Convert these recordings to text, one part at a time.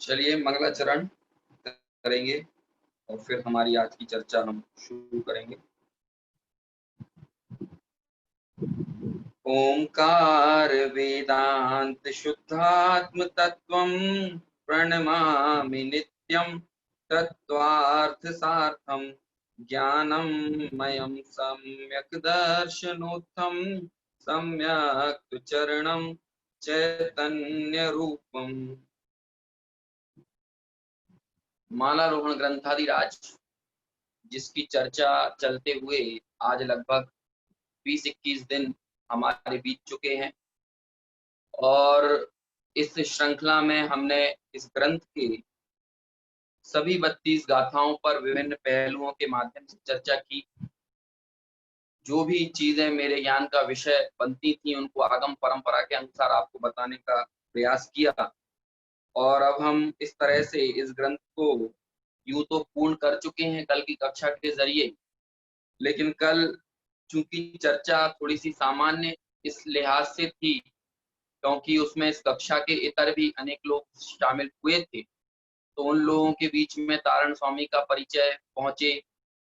चलिए मंगलाचरण करेंगे और फिर हमारी आज की चर्चा हम शुरू करेंगे। ओंकार वेदांत शुद्धात्म तत्वं प्रणमामि नित्यं तत्वार्थ सार्थं ज्ञानं मयं सम्यक् दर्शनोत्थं सम्यक् चरणं चैतन्य रूपम। मालारोहण ग्रंथादिराज, जिसकी चर्चा चलते हुए आज लगभग 20-21 दिन हमारे बीत चुके हैं और इस श्रृंखला में हमने इस ग्रंथ के सभी 32 गाथाओं पर विभिन्न पहलुओं के माध्यम से चर्चा की। जो भी चीजें मेरे ज्ञान का विषय बनती थी उनको आगम परंपरा के अनुसार आपको बताने का प्रयास किया और अब हम इस तरह से इस ग्रंथ को यूं तो पूर्ण कर चुके हैं कल की कक्षा के जरिए, लेकिन कल चूंकि चर्चा थोड़ी सी सामान्य इस लिहाज से थी क्योंकि उसमें इस कक्षा के इतर भी अनेक लोग शामिल हुए थे, तो उन लोगों के बीच में तारण स्वामी का परिचय पहुंचे,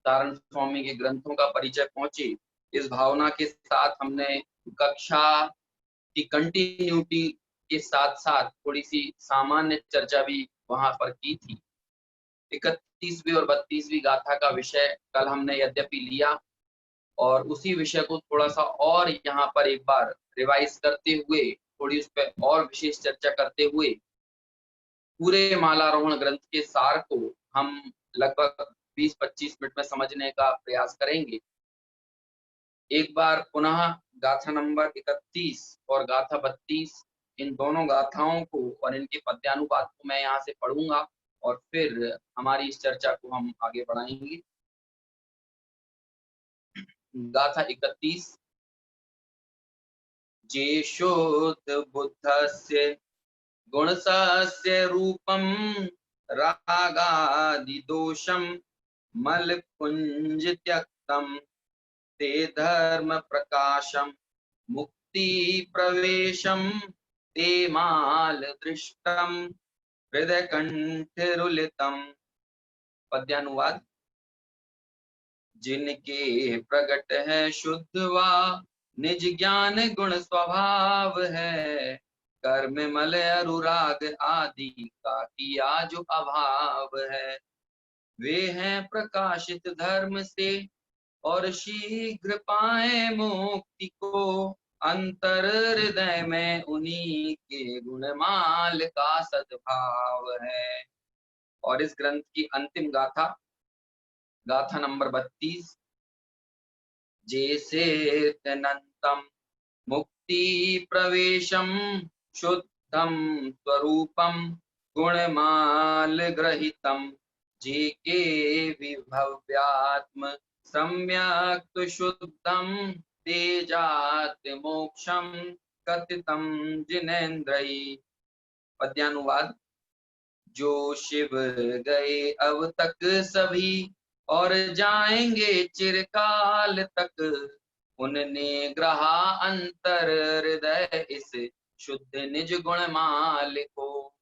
तारण स्वामी के ग्रंथों का परिचय पहुंचे। इस भावना के साथ हमने कक्षा की कंटिन्यूटी के साथ साथ थोड़ी सी सामान्य चर्चा भी वहां पर की थी। 31वीं और 32वीं गाथा का विषय कल हमने यद्यपि लिया और उसी विषय को थोड़ा सा और यहाँ पर एक बार रिवाइज करते हुए थोड़ी उस पर और विशेष चर्चा करते हुए पूरे मालारोहण ग्रंथ के सार को हम लगभग 20-25 मिनट में समझने का प्रयास करेंगे। एक बार पुनः गाथा नंबर 31 और गाथा 32 इन दोनों गाथाओं को और इनके पद्यानुवाद को मैं यहाँ से पढ़ूंगा और फिर हमारी इस चर्चा को हम आगे बढ़ाएंगे। गाथा 31। जेषोऽथ बुद्धस्य गुणसस्य रूपं रागादिदोषं मलपुञ्ज त्यक्तं ते धर्म प्रकाशं मुक्ति प्रवेशं ते माल दृष्टं हृदय कंठरुलितम्। पद्यानुवाद। जिनके प्रगट है शुद्ध वा निज ज्ञान गुण स्वभाव है, कर्म मल अनुराग आदि का किया जो अभाव है। वे हैं प्रकाशित धर्म से और शीघ्र पाए मुक्ति को, अंतर हृदय में उन्हीं के गुणमाल का सद्भाव है। और इस ग्रंथ की अंतिम गाथा, गाथा नंबर 32। जैसे तनंतम मुक्ति प्रवेशम शुद्धम स्वरूपम गुणमाल ग्रहितम, जेके विभव्यात्म सम्यक् शुद्धम तेजात मोक्षम कथितम जिनेन्द्रयी। पद्यानुवाद। जो शिव गए अब तक सभी और जाएंगे चिरकाल तक, उनने ग्रहा अंतर हृदय इस शुद्ध निज गुण माल को।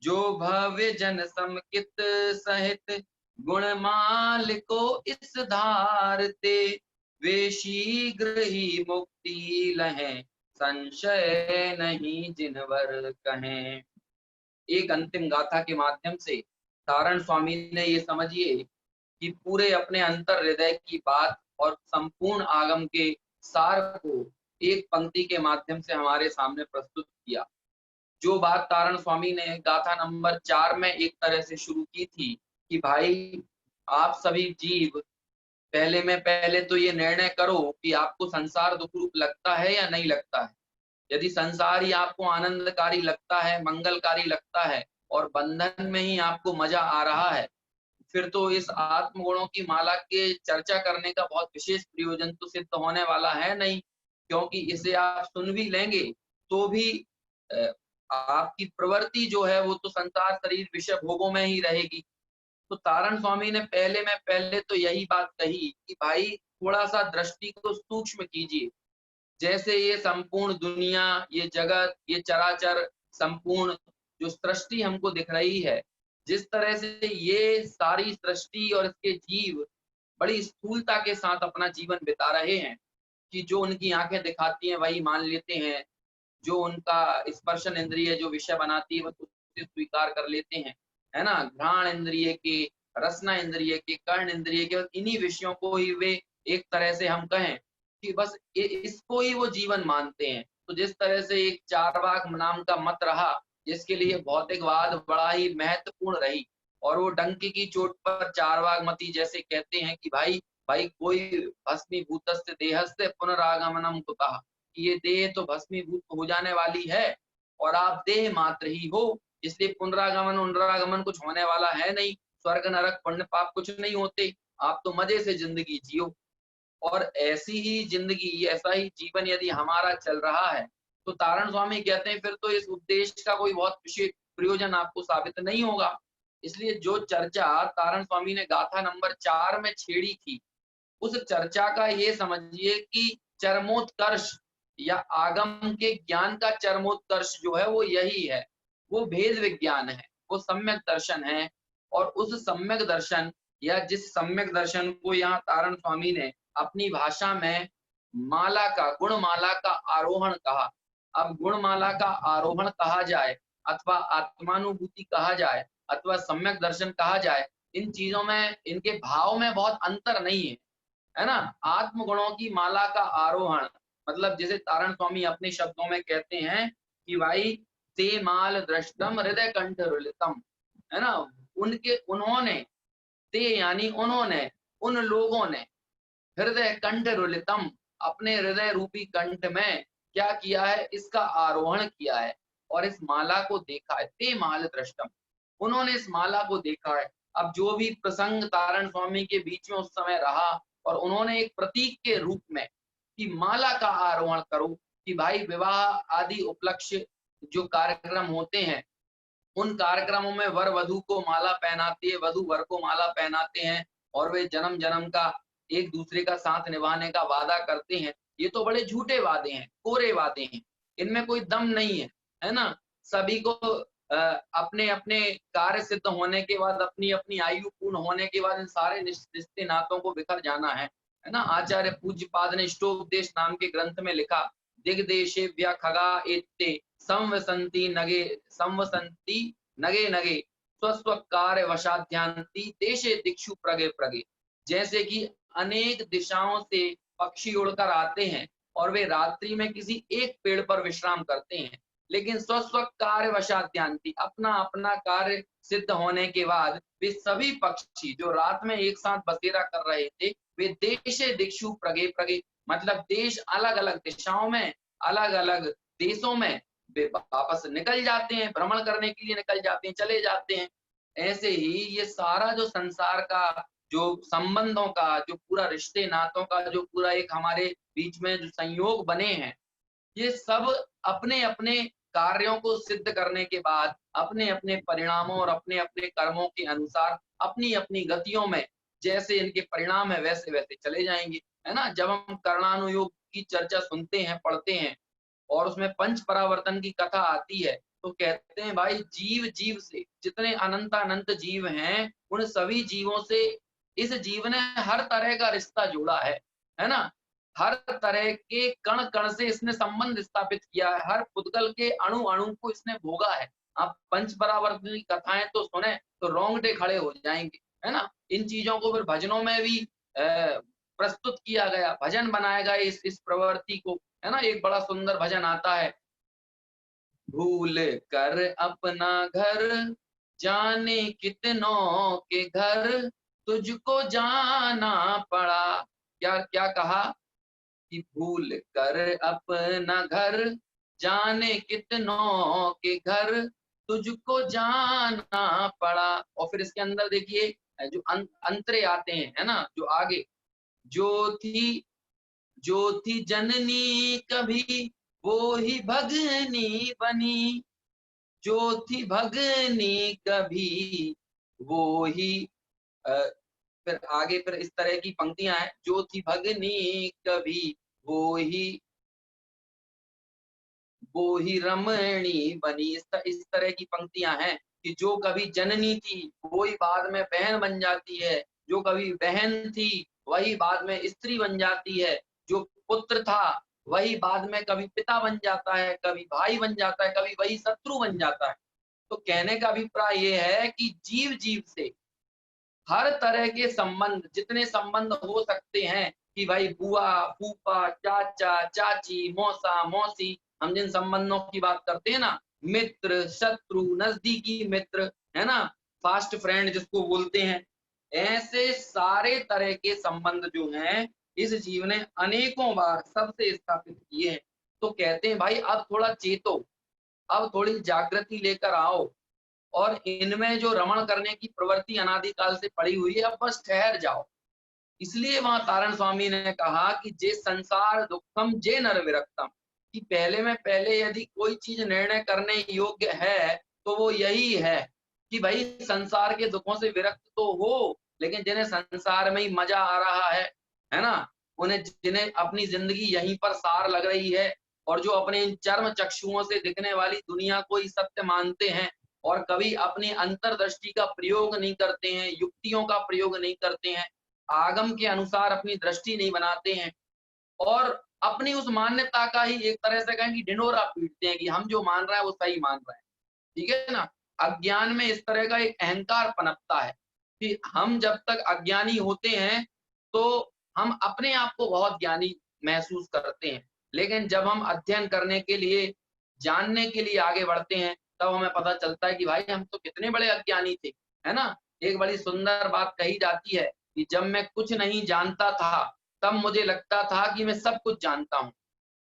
जो भव्य जन समकित सहित गुण माल को इस धारते, वे शीघ्र ही मुक्ति लहें संशय नहीं जिनवर कहें। एक अंतिम गाथा के माध्यम से तारण स्वामी ने ये समझिए कि पूरे अपने अंतर हृदय की बात और संपूर्ण आगम के सार को एक पंक्ति के माध्यम से हमारे सामने प्रस्तुत किया। जो बात तारण स्वामी ने गाथा नंबर 4 में एक तरह से शुरू की थी कि भाई आप सभी जीव पहले तो ये निर्णय करो कि आपको संसार दुख रूप लगता है या नहीं लगता है। यदि संसार ही आपको आनंदकारी लगता है, मंगलकारी लगता है और बंधन में ही आपको मजा आ रहा है, फिर तो इस आत्म गुणों की माला के चर्चा करने का बहुत विशेष प्रयोजन तो सिद्ध होने वाला है नहीं, क्योंकि इसे आप सुन भी लेंगे तो भी आपकी प्रवृत्ति जो है वो तो संसार शरीर विषय भोगों में ही रहेगी। तो तारण स्वामी ने पहले तो यही बात कही कि भाई थोड़ा सा दृष्टि को सूक्ष्म कीजिए। जैसे ये संपूर्ण दुनिया, ये जगत, ये चराचर संपूर्ण जो सृष्टि हमको दिख रही है, जिस तरह से ये सारी सृष्टि और इसके जीव बड़ी स्थूलता के साथ अपना जीवन बिता रहे हैं, कि जो उनकी आंखें दिखाती हैं वही मान लेते हैं, जो उनका स्पर्शन इंद्रिय जो विषय बनाती है वो उसे स्वीकार कर लेते हैं, है ना। घ्राण इंद्रिय के, रसना इंद्रिय के, कर्ण इंद्रिय के, इन्हीं विषयों को ही वे एक तरह से हम कहें कि बस इसको ही वो जीवन मानते हैं। तो जिस तरह से एक चारवाक नाम का मत रहा, जिसके लिए भौतिकवाद बड़ा ही महत्वपूर्ण रही, और वो डंकी की चोट पर चारवाक मती जैसे कहते हैं कि भाई भाई कोई भस्मीभूतस्य देहस्य पुनरागमनम कुतः, कि ये देह तो भस्मीभूत हो जाने वाली है और आप देह मात्र ही हो, इसलिए पुनरागमन उनरागमन कुछ होने वाला है नहीं, स्वर्ग नरक पुण्य पाप कुछ नहीं होते, आप तो मजे से जिंदगी जियो। और ऐसी ही जिंदगी, ऐसा ही जीवन यदि हमारा चल रहा है, तो तारण स्वामी कहते हैं फिर तो इस उपदेश का कोई बहुत विशेष प्रयोजन आपको साबित नहीं होगा। इसलिए जो चर्चा तारण स्वामी ने गाथा नंबर 4 में छेड़ी थी, उस चर्चा का ये समझिए कि चरमोत्कर्ष या आगम के ज्ञान का चरमोत्कर्ष जो है वो यही है, वो भेद विज्ञान है, वो सम्यक दर्शन है। और उस सम्यक दर्शन या जिस सम्यक दर्शन को यहाँ तारण स्वामी ने अपनी भाषा में माला का, गुणमाला का आरोहण कहा। अब गुणमाला का आरोहण कहा जाए अथवा आत्मानुभूति कहा जाए अथवा सम्यक दर्शन कहा जाए, इन चीजों में, इनके भाव में बहुत अंतर नहीं है ना। आत्मगुणों की माला का आरोहण मतलब जिसे तारण स्वामी अपने शब्दों में कहते हैं कि भाई ते माल दृष्टम हृदय कंठ रुलितम, है ना। उनके, उन्होंने, ते यानी उन्होंने, उन लोगों ने हृदय कंठ रुलितम, अपने हृदय रूपी कंठ में क्या किया है, इसका आरोहण किया है और इस माला को देखा है। ते माल दृष्टम, उन्होंने इस माला को देखा है। अब जो भी प्रसंग तारण स्वामी के बीच में उस समय रहा और उन्होंने एक प्रतीक के रूप में कि माला का आरोहण करो, कि भाई विवाह आदि उपलक्ष्य जो कार्यक्रम होते हैं, उन कार्यक्रमों में वर वधु को माला पहनाती है, वधु वर को माला पहनाते हैं और वे जन्म जन्म का एक दूसरे का साथ निभाने का वादा करते हैं। ये तो बड़े झूठे वादे हैं, कोरे वादे हैं, इनमें कोई दम नहीं है ना। सभी को अपने अपने कार्य सिद्ध होने के बाद, अपनी अपनी आयु पूर्ण होने के बाद इन सारे रिश्ते नातों को बिखर जाना है ना। आचार्य पूज्यपाद ने इष्टोपदेश नाम के ग्रंथ में लिखा, दिग्देशेभ्य खगा एत्ते संवसंती नगे नगे स्वस्व कार्य वशाध्यांति देशे दिक्षु प्रगे प्रगे। जैसे कि अनेक दिशाओं से पक्षी उड़कर आते हैं और वे रात्रि में किसी एक पेड़ पर विश्राम करते हैं, लेकिन स्वस्व कार्य वशाध्यांति, अपना अपना कार्य सिद्ध होने के बाद वे सभी पक्षी जो रात में एक साथ बसेरा कर रहे थे, वे देशे दिक्षु प्रगे प्रगे, मतलब देश अलग अलग दिशाओं में, अलग अलग देशों में वे वापस निकल जाते हैं, भ्रमण करने के लिए निकल जाते हैं, चले जाते हैं। ऐसे ही ये सारा जो संसार का जो संबंधों का, जो पूरा रिश्ते नातों का, जो पूरा एक हमारे बीच में जो संयोग बने हैं, ये सब अपने अपने कार्यों को सिद्ध करने के बाद अपने अपने परिणामों और अपने अपने कर्मों के अनुसार अपनी अपनी गतियों में जैसे इनके परिणाम है वैसे वैसे चले जाएंगे, है ना। जब हम कर्णानुयोग की चर्चा सुनते हैं, पढ़ते हैं और उसमें पंच परावर्तन की कथा आती है, तो कहते हैं भाई जीव जीव से, जितने अनंत अनंत जीव हैं, उन सभी जीवों से इस जीव ने हर तरह का रिश्ता जोड़ा है ना। हर तरह के कण कण से इसने संबंध स्थापित किया है, हर पुद्गल के अणु अणु को इसने भोगा है। आप पंच परावर्तन की कथाएं तो सुने तो रोंगटे खड़े हो जाएंगे, है ना। इन चीजों को फिर भजनों में भी प्रस्तुत किया गया, भजन बनाया गया इस प्रवृत्ति को, है ना। एक बड़ा सुंदर भजन आता है, भूल कर अपना घर जाने कितनों के घर तुझको जाना पड़ा। क्या क्या कहा कि भूल कर अपना घर जाने कितनों के घर तुझको जाना पड़ा। और फिर इसके अंदर देखिए जो अंतरे आते हैं, है ना, जो आगे, जो थी जननी कभी वो ही भगनी बनी, जो थी भगनी कभी वो ही फिर आगे फिर इस तरह की पंक्तियां हैं, जो थी भगनी कभी वो ही वो ही रमणी बनी। इस तरह की पंक्तियां हैं कि जो कभी जननी थी वही बाद में बहन बन जाती है, जो कभी बहन थी वही बाद में स्त्री बन जाती है, जो पुत्र था वही बाद में कभी पिता बन जाता है, कभी भाई बन जाता है, कभी वही शत्रु बन जाता है। तो कहने का अभिप्राय ये है कि जीव जीव से हर तरह के संबंध, जितने संबंध हो सकते हैं कि भाई बुआ, फूफा, चाचा, चाची, मौसा, मौसी, हम जिन संबंधों की बात करते हैं ना, मित्र, शत्रु, नजदीकी मित्र, है ना, फास्ट फ्रेंड जिसको बोलते हैं, ऐसे सारे तरह के संबंध जो हैं इस जीव ने अनेकों बार सबसे स्थापित किए हैं। तो कहते हैं भाई अब थोड़ा चेतो, अब थोड़ी जागृति लेकर आओ, और इनमें जो रमण करने की प्रवृत्ति अनादिकाल से पड़ी हुई है अब बस ठहर जाओ। इसलिए वहां तारण स्वामी ने कहा कि जे संसार दुखम जे नर विरक्तम, कि पहले में पहले यदि कोई चीज निर्णय करने योग्य है तो वो यही है कि भाई संसार के दुखों से विरक्त तो हो, लेकिन जिन्हें संसार में ही मजा आ रहा है ना, उन्हें जिन्हें अपनी जिंदगी यहीं पर सार लग रही है, और जो अपने इन चर्म चक्षुओं से दिखने वाली दुनिया को ही सत्य मानते हैं और कभी अपनी अंतर्दृष्टि का प्रयोग नहीं करते हैं, युक्तियों का प्रयोग नहीं करते हैं, आगम के अनुसार अपनी दृष्टि नहीं बनाते हैं, और अपनी उस मान्यता का ही एक तरह से कहें कि ढिंढोरा पीटते हैं कि हम जो मान रहे हैं वो सही मान रहे हैं। ठीक है ना? अज्ञान में इस तरह का एक अहंकार पनपता है कि हम जब तक अज्ञानी होते हैं तो हम अपने आप को बहुत ज्ञानी महसूस करते हैं, लेकिन जब हम अध्ययन करने के लिए, जानने के लिए आगे बढ़ते हैं तब हमें पता चलता है कि भाई हम तो कितने बड़े अज्ञानी थे, है ना? एक बड़ी सुंदर बात कही जाती है कि जब मैं कुछ नहीं जानता था तब मुझे लगता था कि मैं सब कुछ जानता हूँ,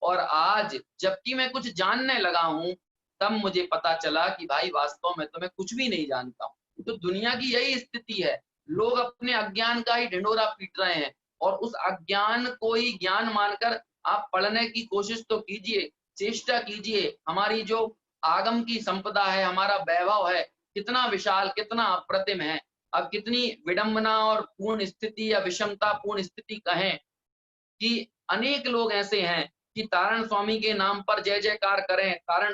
और आज जबकि मैं कुछ जानने लगा हूँ तब मुझे पता चला कि भाई वास्तव में तो मैं कुछ भी नहीं जानता हूँ। तो दुनिया की यही स्थिति है, लोग अपने अज्ञान का ही ढिंढोरा पीट रहे हैं, और उस अज्ञान को ही ज्ञान मानकर आप पढ़ने की कोशिश तो कीजिए, चेष्टा कीजिए। हमारी जो आगम की संपदा है, हमारा वैभव है, कितना विशाल, कितना अप्रतिम है। अब कितनी विडंबना और पूर्ण स्थिति या विषमता पूर्ण स्थिति कहें कि अनेक लोग ऐसे हैं कि तारण स्वामी के नाम पर जय जयकार करें, तारण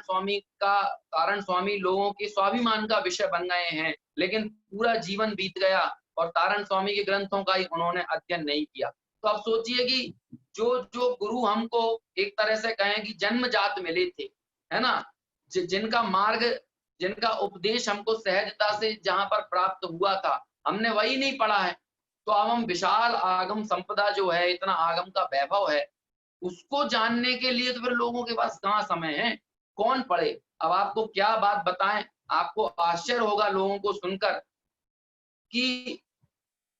स्वामी लोगों के स्वाभिमान का विषय बन गए हैं, लेकिन पूरा जीवन बीत गया और तारण स्वामी के ग्रंथों का ही उन्होंने अध्ययन नहीं किया। तो आप सोचिए कि जो जो गुरु हमको एक तरह से कहें कि जन्मजात मिले थे, है ना, जिनका मार्ग, जिनका उपदेश हमको सहजता से जहां पर प्राप्त हुआ था, हमने वही नहीं पढ़ा है। तो अब हम विशाल आगम संपदा जो है, इतना आगम का वैभव है, उसको जानने के लिए तो फिर लोगों के पास कहाँ समय है, कौन पढ़े? अब आपको क्या बात बताएं, आपको आश्चर्य होगा लोगों को सुनकर कि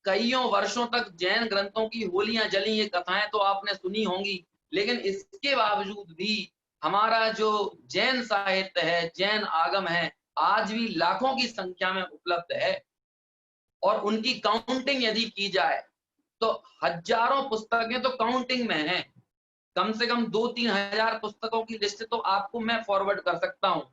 कईयों वर्षों तक जैन ग्रंथों की होलियां जली, ये कथाएं तो आपने सुनी होंगी, लेकिन इसके बावजूद भी हमारा जो जैन साहित्य है, जैन आगम है, आज भी लाखों की संख्या में उपलब्ध है, और उनकी काउंटिंग यदि की जाए तो हजारों पुस्तकें तो काउंटिंग में हैं। कम से कम 2-3 हजार पुस्तकों की लिस्ट तो आपको मैं फॉरवर्ड कर सकता हूँ,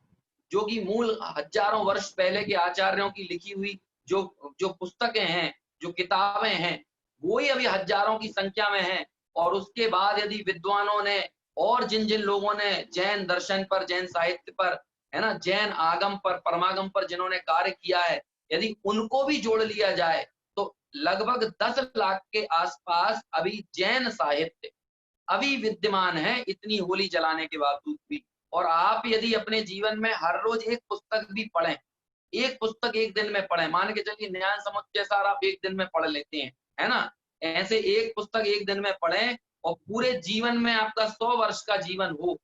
जो कि मूल हजारों वर्ष पहले के आचार्यों की लिखी हुई जो जो पुस्तकें हैं, जो किताबें हैं, वो ही अभी हजारों की संख्या में हैं। और उसके बाद यदि विद्वानों ने और जिन जिन लोगों ने जैन दर्शन पर, जैन साहित्य पर, है ना, जैन आगम पर, परमागम पर जिन्होंने कार्य किया है, यदि उनको भी जोड़ लिया जाए तो लगभग 10 लाख के आसपास अभी जैन साहित्य अभी विद्यमान है, इतनी होली जलाने के बावजूद भी। और आप यदि अपने जीवन में हर रोज एक पुस्तक भी पढ़ें, एक पुस्तक एक दिन में पढ़ें, मान के चलिए ज्ञान समुच्चय सार आप एक दिन में पढ़ लेते हैं, है ना, ऐसे एक पुस्तक एक दिन में पढ़ें और पूरे जीवन में आपका 100 वर्ष का जीवन हो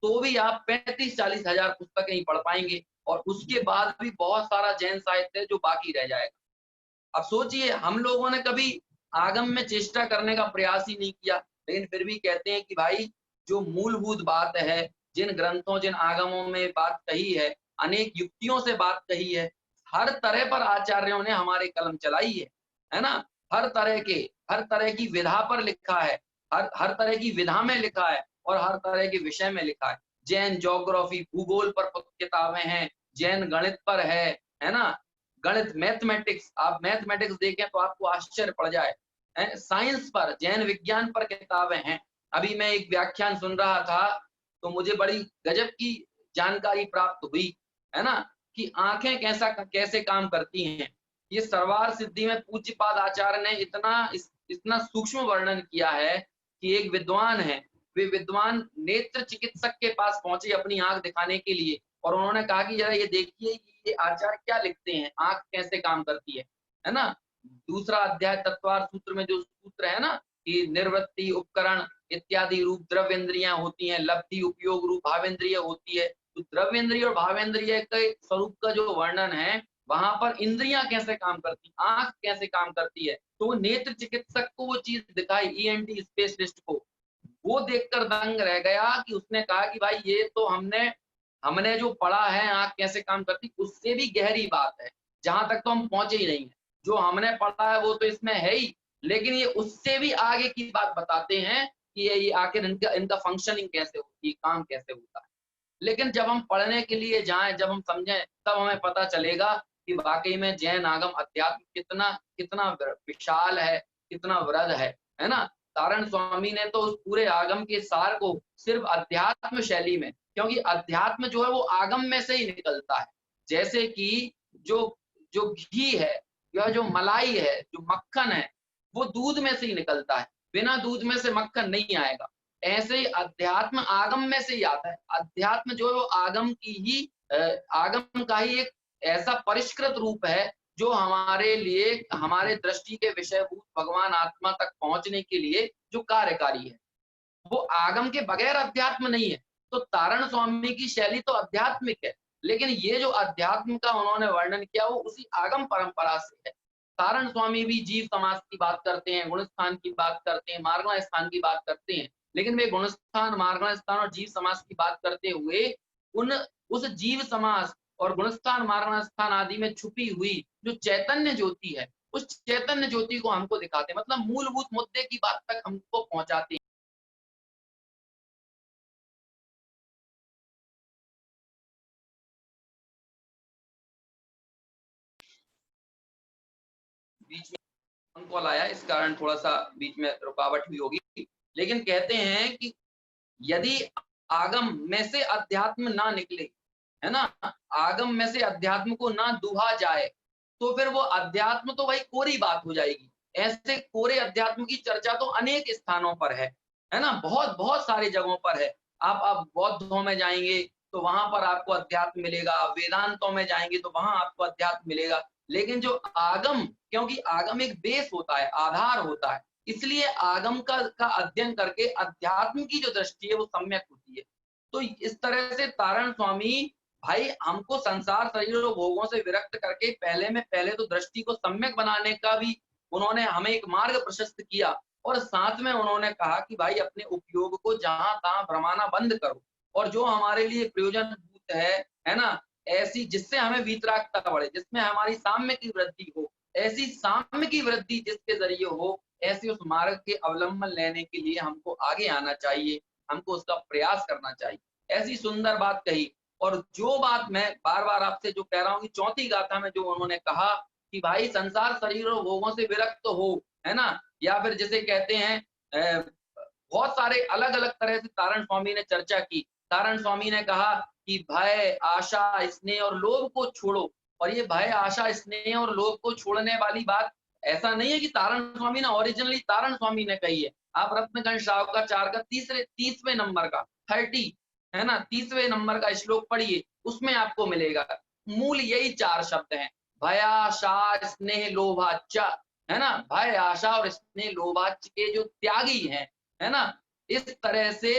तो भी आप 35-40 हजार पुस्तकें ही पढ़ पाएंगे, और उसके बाद भी बहुत सारा जैन साहित्य जो बाकी रह जाएगा। अब सोचिए हम लोगों ने कभी आगम में चेष्टा करने का प्रयास ही नहीं किया, लेकिन फिर भी कहते हैं कि भाई जो मूलभूत बात है, जिन ग्रंथों, जिन आगमों में बात कही है, अनेक युक्तियों से बात कही है, हर तरह पर आचार्यों ने हमारे कलम चलाई है ना, हर तरह की विधा पर लिखा है, हर तरह की विधा में लिखा है, और हर तरह के विषय में लिखा है। जैन ज्योग्राफी, भूगोल पर किताबें हैं, जैन गणित पर है ना, गणित, मैथमेटिक्स, आप मैथमेटिक्स देखें तो आपको आश्चर्य पड़ जाए, साइंस पर, जैन विज्ञान पर किताबें हैं। अभी मैं एक व्याख्यान सुन रहा था तो मुझे बड़ी गजब की जानकारी प्राप्त हुई, है ना, कि आंखें कैसे काम करती हैं। ये सरवार सिद्धि में पूज्यपाद आचार्य ने इतना सूक्ष्म वर्णन किया है कि एक विद्वान है, वे विद्वान नेत्र चिकित्सक के पास पहुंचे अपनी आंख दिखाने के लिए, और उन्होंने कहा कि जरा ये देखिए कि ये आचार्य क्या लिखते हैं, आंख कैसे काम करती है ना। दूसरा अध्याय तत्वार सूत्र में जो सूत्र है ना कि निर्वृत्ति उपकरण इत्यादि रूप द्रव्येंद्रियां होती हैं, लब्धि उपयोग रूप भावेंद्रिय होती है। तो द्रव्येंद्रिय और भावेंद्रिय के स्वरूप का जो वर्णन है, वहां पर इंद्रियां कैसे काम करती, आंख कैसे काम करती है, तो वो नेत्र चिकित्सक को वो चीज दिखाई, ईएनटी स्पेशलिस्ट को, वो देखकर दंग रह गया कि उसने कहा कि भाई ये तो हमने हमने जो पढ़ा है आंख कैसे काम करती, उससे भी गहरी बात है, जहां तक तो हम पहुंचे ही नहीं है। जो हमने पढ़ा है वो तो इसमें है ही, लेकिन ये उससे भी आगे की बात बताते हैं कि ये आखिर इनका इनका फंक्शनिंग कैसे होती है, काम कैसे होता है। लेकिन जब हम पढ़ने के लिए जाएं, जब हम समझें, तब हमें पता चलेगा कि वाकई में जैन आगम अध्यात्म कितना कितना विशाल है, कितना वृहद है ना। तारण स्वामी ने तो उस पूरे आगम के सार को सिर्फ अध्यात्म शैली में, क्योंकि अध्यात्म जो है वो आगम में से ही निकलता है। जैसे कि जो जो घी है, यह जो मलाई है, जो मक्खन है, वो दूध में से ही निकलता है, बिना दूध में से मक्खन नहीं आएगा। ऐसे ही अध्यात्म आगम में से ही आता है। अध्यात्म जो है वो आगम की ही आगम का ही एक ऐसा परिष्कृत रूप है जो हमारे लिए, हमारे दृष्टि के विषयभूत भगवान आत्मा तक पहुंचने के लिए जो कार्यकारी है, वो आगम के बगैर अध्यात्म नहीं है। तो तारण स्वामी की शैली तो आध्यात्मिक है, लेकिन ये जो अध्यात्म का उन्होंने वर्णन किया वो उसी आगम परंपरा से है। तारण स्वामी भी जीव समाज की बात करते हैं, गुणस्थान की बात करते हैं, मार्गण स्थान की बात करते हैं, लेकिन वे गुणस्थान, मार्गण स्थान और जीव समाज की बात करते हुए उन उस जीव समाज और गुणस्थान, मार्गण स्थान आदि में छुपी हुई जो चैतन्य ज्योति है, उस चैतन्य ज्योति को हमको दिखाते, मतलब मूलभूत मुद्दे की बात तक हमको पहुंचाते हैं। बीच में फोन कॉल आया, इस कारण थोड़ा सा बीच में रुकावट भी होगी, लेकिन कहते हैं कि यदि आगम में से अध्यात्म ना निकले, है ना, आगम में से अध्यात्म को ना दुहा जाए, तो फिर वो अध्यात्म तो भाई कोरी बात हो जाएगी। ऐसे कोरे अध्यात्म की चर्चा तो अनेक स्थानों पर है ना, बहुत बहुत सारी जगहों पर है। आप बौद्धों में जाएंगे तो वहां पर आपको अध्यात्म मिलेगा, वेदांतों में जाएंगे तो वहां आपको अध्यात्म मिलेगा। लेकिन जो आगम, क्योंकि आगम एक बेस होता है, आधार होता है, इसलिए आगम का अध्ययन करके अध्यात्म की जो दृष्टि है वो सम्यक होती है। तो इस तरह से तारण स्वामी भाई हमको संसार शरीर और भोगों से विरक्त करके पहले तो दृष्टि को सम्यक बनाने का भी उन्होंने हमें एक मार्ग प्रशस्त किया, और साथ में उन्होंने कहा कि भाई अपने उपयोग को जहां तहां भ्रमाना बंद करो, और जो हमारे लिए प्रयोजनभूत है ना, ऐसी जिससे हमें वीतरागता बढ़े, जिसमें हमारी साम्य की वृद्धि हो, ऐसी साम्य की वृद्धि जिसके जरिए हो, ऐसे उस मार्ग के अवलंबन लेने के लिए हमको आगे आना चाहिए, हमको उसका प्रयास करना चाहिए। ऐसी सुंदर बात कही। और जो बात मैं बार बार आपसे जो कह रहा हूँ कि चौथी गाथा में जो उन्होंने कहा कि भाई संसार शरीर और भोगों से विरक्त हो, है ना, या फिर जिसे कहते हैं बहुत सारे अलग अलग तरह से तारण स्वामी ने चर्चा की। तारण स्वामी ने कहा कि भय आशा स्नेह और लोभ को छोड़ो, और ये भय आशा स्नेह और लोभ को छोड़ने वाली बात ऐसा नहीं है कि तारण स्वामी ने ओरिजिनली तारण स्वामी ने कही है। आप रत्नगंज शावकाचार्य का 30वें नंबर का 30, है ना, 30वें नंबर का श्लोक पढ़िए, उसमें आपको मिलेगा। मूल यही 4 शब्द हैं, भय आशा स्नेह लोभाच, है ना, भय आशा और स्नेह लोभाच के जो त्यागी हैं, है ना, इस तरह से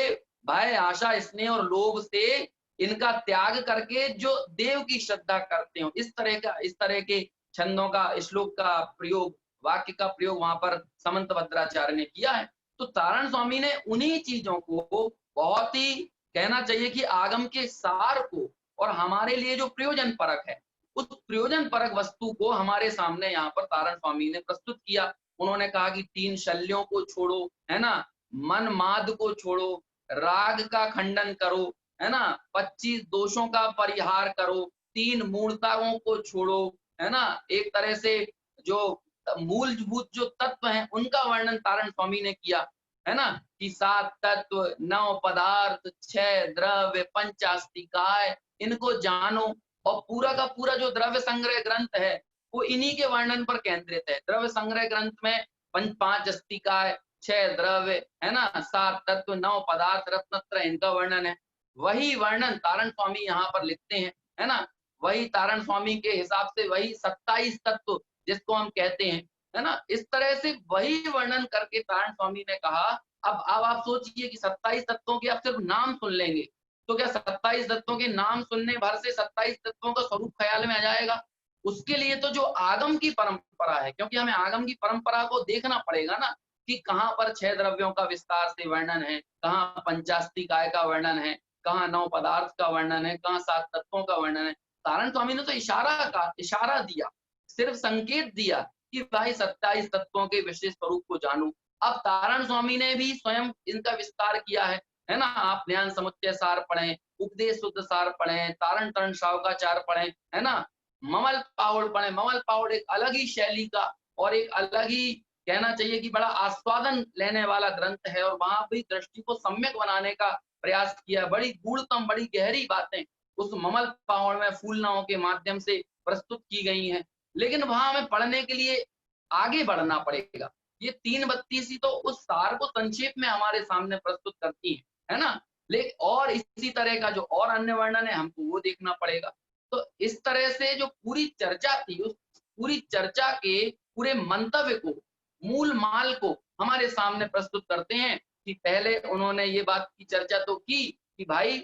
भय आशा स्नेह और लोभ से इनका त्याग करके जो देव की श्रद्धा करते हो, इस तरह के छंदों का, श्लोक का प्रयोग, वाक्य का प्रयोग वहां पर समंत भद्राचार्य ने किया है। तो तारण स्वामी ने उन्हीं चीजों को बहुत ही, कहना चाहिए कि आगम के सार को और हमारे लिए जो प्रयोजन परक है, उस प्रयोजन परक वस्तु को हमारे सामने यहाँ पर तारण स्वामी ने प्रस्तुत किया। उन्होंने कहा कि 3 शल्यों को छोड़ो, है ना, मन माद को छोड़ो, राग का खंडन करो, है ना, 25 दोषों का परिहार करो, 3 मूर्ताओं को छोड़ो, है ना, एक तरह से जो मूलभूत जो तत्व हैं उनका वर्णन तारण स्वामी ने किया। है ना, कि 7 तत्व, 9 पदार्थ, 6 द्रव्य, 5 अस्तिकाय, इनको जानो। और पूरा का पूरा जो द्रव्य संग्रह ग्रंथ है वो इन्हीं के वर्णन पर केंद्रित है। द्रव्य संग्रह ग्रंथ में 5 अस्तिकाय, 6 द्रव्य, है ना, 7 तत्व, 9 पदार्थ, रत्नत्रय, इनका वर्णन है। वही वर्णन तारण स्वामी यहाँ पर लिखते हैं, है ना। वही तारण स्वामी के हिसाब से वही 27 तत्व जिसको हम कहते हैं, है ना, इस तरह से वही वर्णन करके तारण स्वामी ने कहा। अब आप सोचिए कि 27 तत्वों के आप सिर्फ नाम सुन लेंगे तो क्या 27 तत्वों के नाम सुनने भर से 27 तत्वों का स्वरूप ख्याल में आ जाएगा? उसके लिए तो जो आगम की परंपरा है, क्योंकि हमें आगम की परंपरा को देखना पड़ेगा ना, कि कहाँ पर 6 द्रव्यों का विस्तार से वर्णन है, कहाँ पंचास्तिकाय का वर्णन है, कहाँ 9 पदार्थ का वर्णन है, कहाँ 7 तत्वों का वर्णन है। तारण स्वामी ने तो इशारा दिया, सिर्फ संकेत दिया कि भाई 27 तत्वों के विशेष स्वरूप को जानू। अब तारण स्वामी ने भी स्वयं इनका विस्तार किया है ना। आप ज्ञान समुच्चय सार पढ़ें, उपदेश शुद्ध सार पढ़ें, तारण तरण शावकाचार पढ़ें, है ना, ममल पाहुड़ पढ़ें। ममल पाहुड़ एक अलग ही शैली का और एक अलग ही कहना चाहिए कि बड़ा आस्वादन लेने वाला ग्रंथ है, और वहां भी दृष्टि को सम्यक बनाने का प्रयास किया। बड़ी गूढ़तम, बड़ी गहरी बातें उस ममल पाहुड़ में फूलनाओं के माध्यम से प्रस्तुत की गई हैं। लेकिन वहां हमें पढ़ने के लिए आगे बढ़ना पड़ेगा। ये 3 बत्तीस ही तो उस सार को संक्षेप में हमारे सामने प्रस्तुत करती है ना। लेकिन और इसी तरह का जो और अन्य वर्णन है हमको वो देखना पड़ेगा। तो इस तरह से जो पूरी चर्चा थी, उस पूरी चर्चा के पूरे मंतव्य को, मूल माल को हमारे सामने प्रस्तुत करते हैं। कि पहले उन्होंने ये बात की चर्चा तो की कि भाई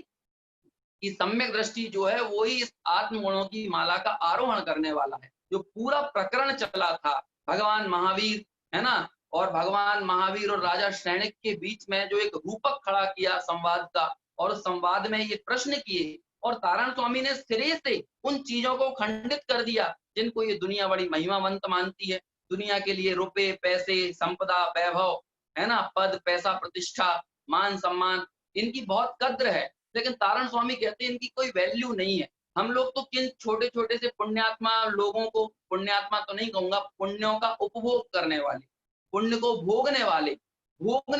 कि सम्यक दृष्टि जो है वो ही इस आत्म गुणों की माला का आरोहण करने वाला है। जो पूरा प्रकरण चला था भगवान महावीर, है ना, और भगवान महावीर और राजा सैनिक के बीच में जो एक रूपक खड़ा किया संवाद का, और उस संवाद में ये प्रश्न किए, और तारण स्वामी ने सिरे से उन चीजों को खंडित कर दिया जिनको ये दुनिया बड़ी महिमावंत मानती है। दुनिया के लिए रुपए, पैसे, संपदा, वैभव, है ना, पद, पैसा, प्रतिष्ठा, मान सम्मान, इनकी बहुत कद्र है। लेकिन तारण स्वामी कहते हैं इनकी कोई वैल्यू नहीं है। हम लोग तो किन छोटे छोटे से पुण्यात्मा लोगों को, पुण्यात्मा तो नहीं कहूंगा, पुण्यों का उपभोग करने वाले, पुण्य को भोगने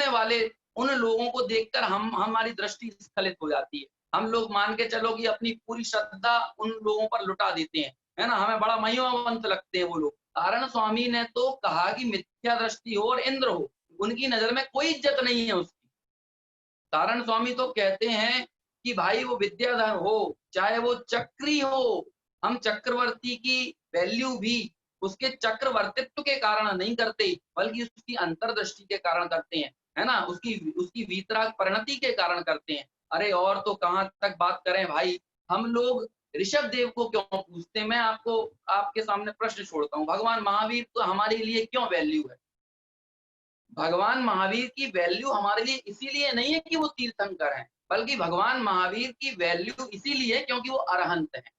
वाले उन लोगों को देखकर हमारी दृष्टि स्खलित हो जाती है। हम लोग मान के चलो कि अपनी पूरी श्रद्धा उन लोगों पर लुटा देते हैं, है ना, हमें बड़ा महिमावंत लगते हैं वो लोग। तारण स्वामी ने तो कहा कि मिथ्या दृष्टि हो और इंद्र हो, उनकी नजर में कोई इज्जत नहीं है उसकी। तारण स्वामी तो कहते हैं कि भाई वो विद्याधर हो, चाहे वो चक्री हो, हम चक्रवर्ती की वैल्यू भी उसके चक्रवर्तित्व के कारण नहीं करते, बल्कि उसकी अंतर्दृष्टि के कारण करते हैं, है ना, उसकी उसकी वीतराग परिणति के कारण करते हैं। अरे और तो कहाँ तक बात करें भाई, हम लोग ऋषभ देव को क्यों पूछते हैं? मैं आपको आपके सामने प्रश्न छोड़ता हूँ, भगवान महावीर तो हमारे लिए क्यों वैल्यू है? भगवान महावीर की वैल्यू हमारे लिए इसीलिए नहीं है कि वो तीर्थंकर हैं, बल्कि भगवान महावीर की वैल्यू इसीलिए क्योंकि वो अरहंत हैं।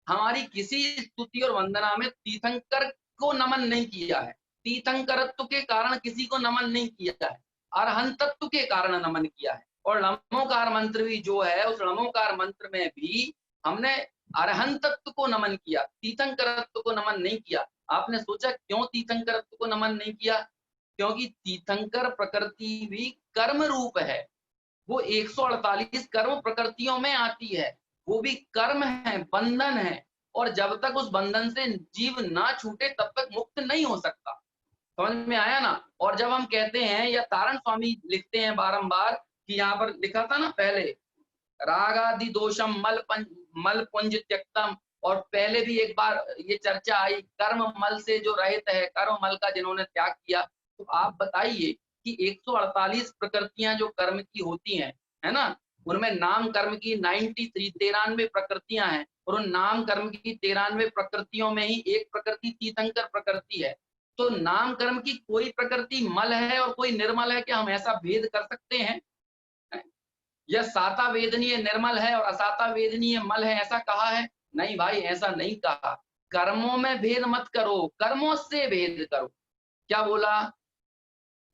हमारी किसी स्तुति और वंदना में तीर्थंकर को नमन नहीं किया है, तीर्थंकरत्व के कारण किसी को नमन नहीं किया है, अरहंतत्व के कारण नमन किया है। और लमोकार मंत्र भी जो है, उस लमोकार मंत्र में भी हमने अरहंतत्व को नमन किया, तीर्थंकरत्व को नमन नहीं किया। आपने सोचा क्यों तीर्थंकरत्व को नमन नहीं किया? क्योंकि तीर्थंकर प्रकृति भी कर्म रूप है, वो 148 कर्म प्रकृतियों में आती है, वो भी कर्म है, बंधन है, और जब तक उस बंधन से जीव ना छूटे तब तक मुक्त नहीं हो सकता। समझ में आया ना? और जब हम कहते हैं, या तारण स्वामी लिखते हैं बारंबार कि यहाँ पर लिखा था ना पहले, रागादि दोषम मल पुंज त्यक्तम, और पहले भी एक बार ये चर्चा आई, कर्म मल से जो रहित है, कर्म मल का जिन्होंने त्याग किया। तो आप बताइए कि 148 प्रकृतियां जो कर्म की होती हैं, है ना, उनमें नाम कर्म की 93 प्रकृतियां हैं, और उन नाम कर्म की 93 प्रकृतियों में ही एक प्रकृति तीर्थंकर प्रकृति है। तो नाम कर्म की कोई प्रकृति मल है और कोई निर्मल है, क्या हम ऐसा भेद कर सकते हैं? यह साता वेदनीय निर्मल है और असाता वेदनीय मल है, ऐसा कहा है? नहीं भाई, ऐसा नहीं कहा। कर्मों में भेद मत करो, कर्मों से भेद करो। क्या बोला?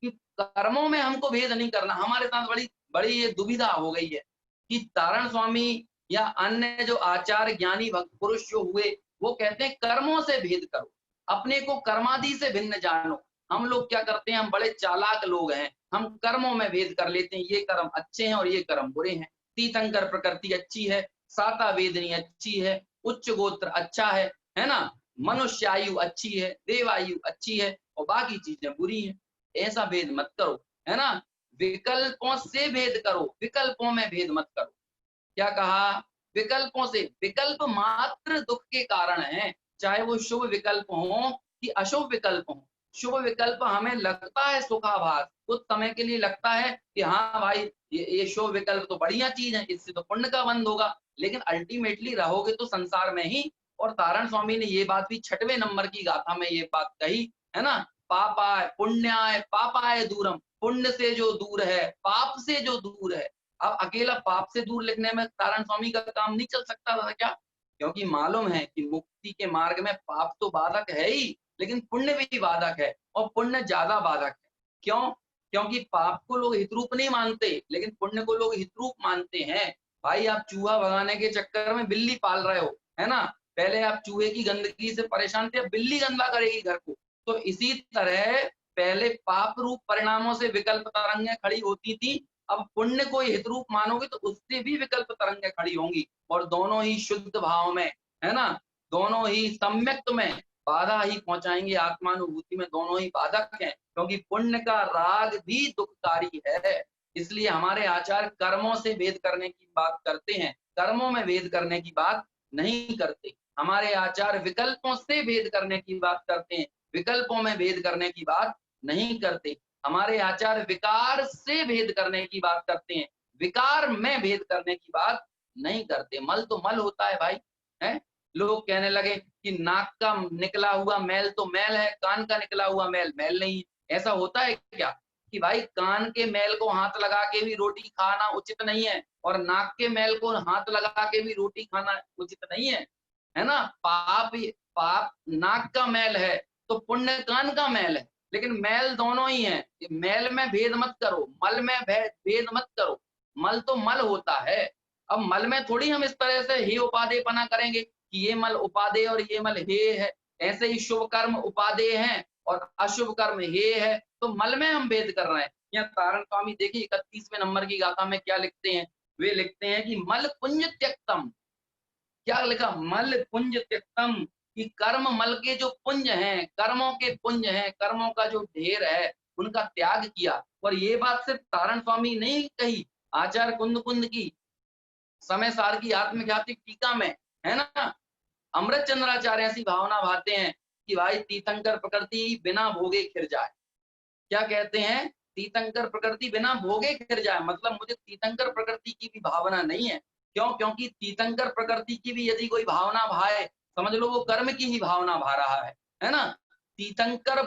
कि कर्मों में हमको भेद नहीं करना। हमारे साथ बड़ी बड़ी ये दुविधा हो गई है कि तारण स्वामी या अन्य जो आचार्य ज्ञानी भक्त पुरुष जो हुए, वो कहते हैं कर्मों से भेद करो, अपने को कर्मादि से भिन्न जानो। हम लोग क्या करते हैं, हम बड़े चालाक लोग हैं, हम कर्मों में भेद कर लेते हैं, ये कर्म अच्छे हैं और ये कर्म बुरे हैं। तीर्थंकर प्रकृति अच्छी है, साता वेदनी अच्छी है, उच्च गोत्र अच्छा है ना, मनुष्य आयु अच्छी है, देवायु अच्छी है और बाकी चीजें बुरी हैं। ऐसा भेद मत करो, है ना। विकल्पों से भेद करो, विकल्पों में भेद मत करो। क्या कहा? विकल्पों से। विकल्प मात्र दुख के कारण है, चाहे वो शुभ विकल्प हो कि अशुभ विकल्प हो। शुभ विकल्प हमें लगता है सुखाभास, कुछ समय के लिए लगता है कि हाँ भाई ये शुभ विकल्प तो बढ़िया चीज है, इससे तो पुण्य का बंध होगा, लेकिन अल्टीमेटली रहोगे तो संसार में ही। और तारण स्वामी ने ये बात भी 6वें नंबर की गाथा में ये बात कही, है ना। पापाय पुण्याय पापाय दूरम, पुण्य से जो दूर है, पाप से जो दूर है। अब अकेला पाप से दूर लिखने में तारण स्वामी का काम नहीं चल सकता था क्या? क्योंकि मालूम है कि मुक्ति के मार्ग में पाप तो बाधक है ही, लेकिन पुण्य भी बाधक है और पुण्य ज्यादा बाधक है। क्यों? क्योंकि पाप को लोग हितरूप नहीं मानते, लेकिन पुण्य को लोग हितरूप मानते हैं। भाई आप चूहा भगाने के चक्कर में बिल्ली पाल रहे हो, है ना। पहले आप चूहे की गंदगी से परेशान थे, अब बिल्ली गंदा करेगी घर को। तो इसी तरह पहले पाप रूप परिणामों से विकल्प तरंगें खड़ी होती थी, अब पुण्य को हित रूप मानोगे तो उससे भी विकल्प तरंगें खड़ी होंगी, और दोनों ही शुद्ध भाव में, है ना, दोनों ही सम्यक्त में बाधा ही पहुंचाएंगे। आत्मानुभूति में दोनों ही बाधक हैं, क्योंकि पुण्य का राग भी दुखकारी है। इसलिए हमारे आचार्य कर्मों से भेद करने की बात करते हैं, कर्मों में भेद करने की बात नहीं करते। हमारे आचार्य विकल्पों से भेद करने की बात करते हैं, विकल्पों में भेद करने की बात नहीं करते। हमारे आचार्य विकार से भेद करने की बात करते हैं, विकार में भेद करने की बात नहीं करते। मल तो मल होता है भाई, है। लोग कहने लगे कि नाक का निकला हुआ मैल तो मैल है, कान का निकला हुआ मैल मैल नहीं है। ऐसा होता है क्या कि भाई कान के मैल को हाथ लगा के भी रोटी खाना उचित नहीं है और नाक के मैल को हाथ लगा के भी रोटी खाना उचित नहीं है ना। पाप नाक का मैल है तो पुण्य कान का मैल है, लेकिन मैल दोनों ही है। मैल में भेद मत करो, मल में भेद मत करो। मल तो मल होता है। अब मल में थोड़ी हम इस तरह से हे उपादेयपना करेंगे कि ये मल उपादेय और ये मल हे है। ऐसे ही शुभ कर्म उपादेय हैं और अशुभ कर्म हे है, तो मल में हम भेद कर रहे हैं। यहाँ तारण स्वामी देखिए 31वें नंबर की गाथा में क्या लिखते हैं। वे लिखते हैं कि मल पुंज त्यक्तम। क्या लिखा? मल पुंज त्यक्तम, कि कर्म मल के जो पुंज हैं, कर्मों के पुंज हैं, कर्मों का जो ढेर है, उनका त्याग किया। और ये बात सिर्फ तारण स्वामी नहीं कही, आचार्य कुंद कुंद की समय सार की आत्मख्याति टीका में, है ना, अमृत चंद्राचार्य ऐसी भावना भाते हैं कि भाई तीर्थंकर प्रकृति बिना भोगे खिर जाए। क्या कहते हैं? तीर्थंकर प्रकृति बिना भोगे खिर जाए, मतलब मुझे तीर्थंकर प्रकृति की भी भावना नहीं है। क्यों? क्योंकि तीर्थंकर प्रकृति की भी यदि कोई भावना भाए, समझ लो वो कर्म की ही भावना भा रहा है ना। तीर्थंकर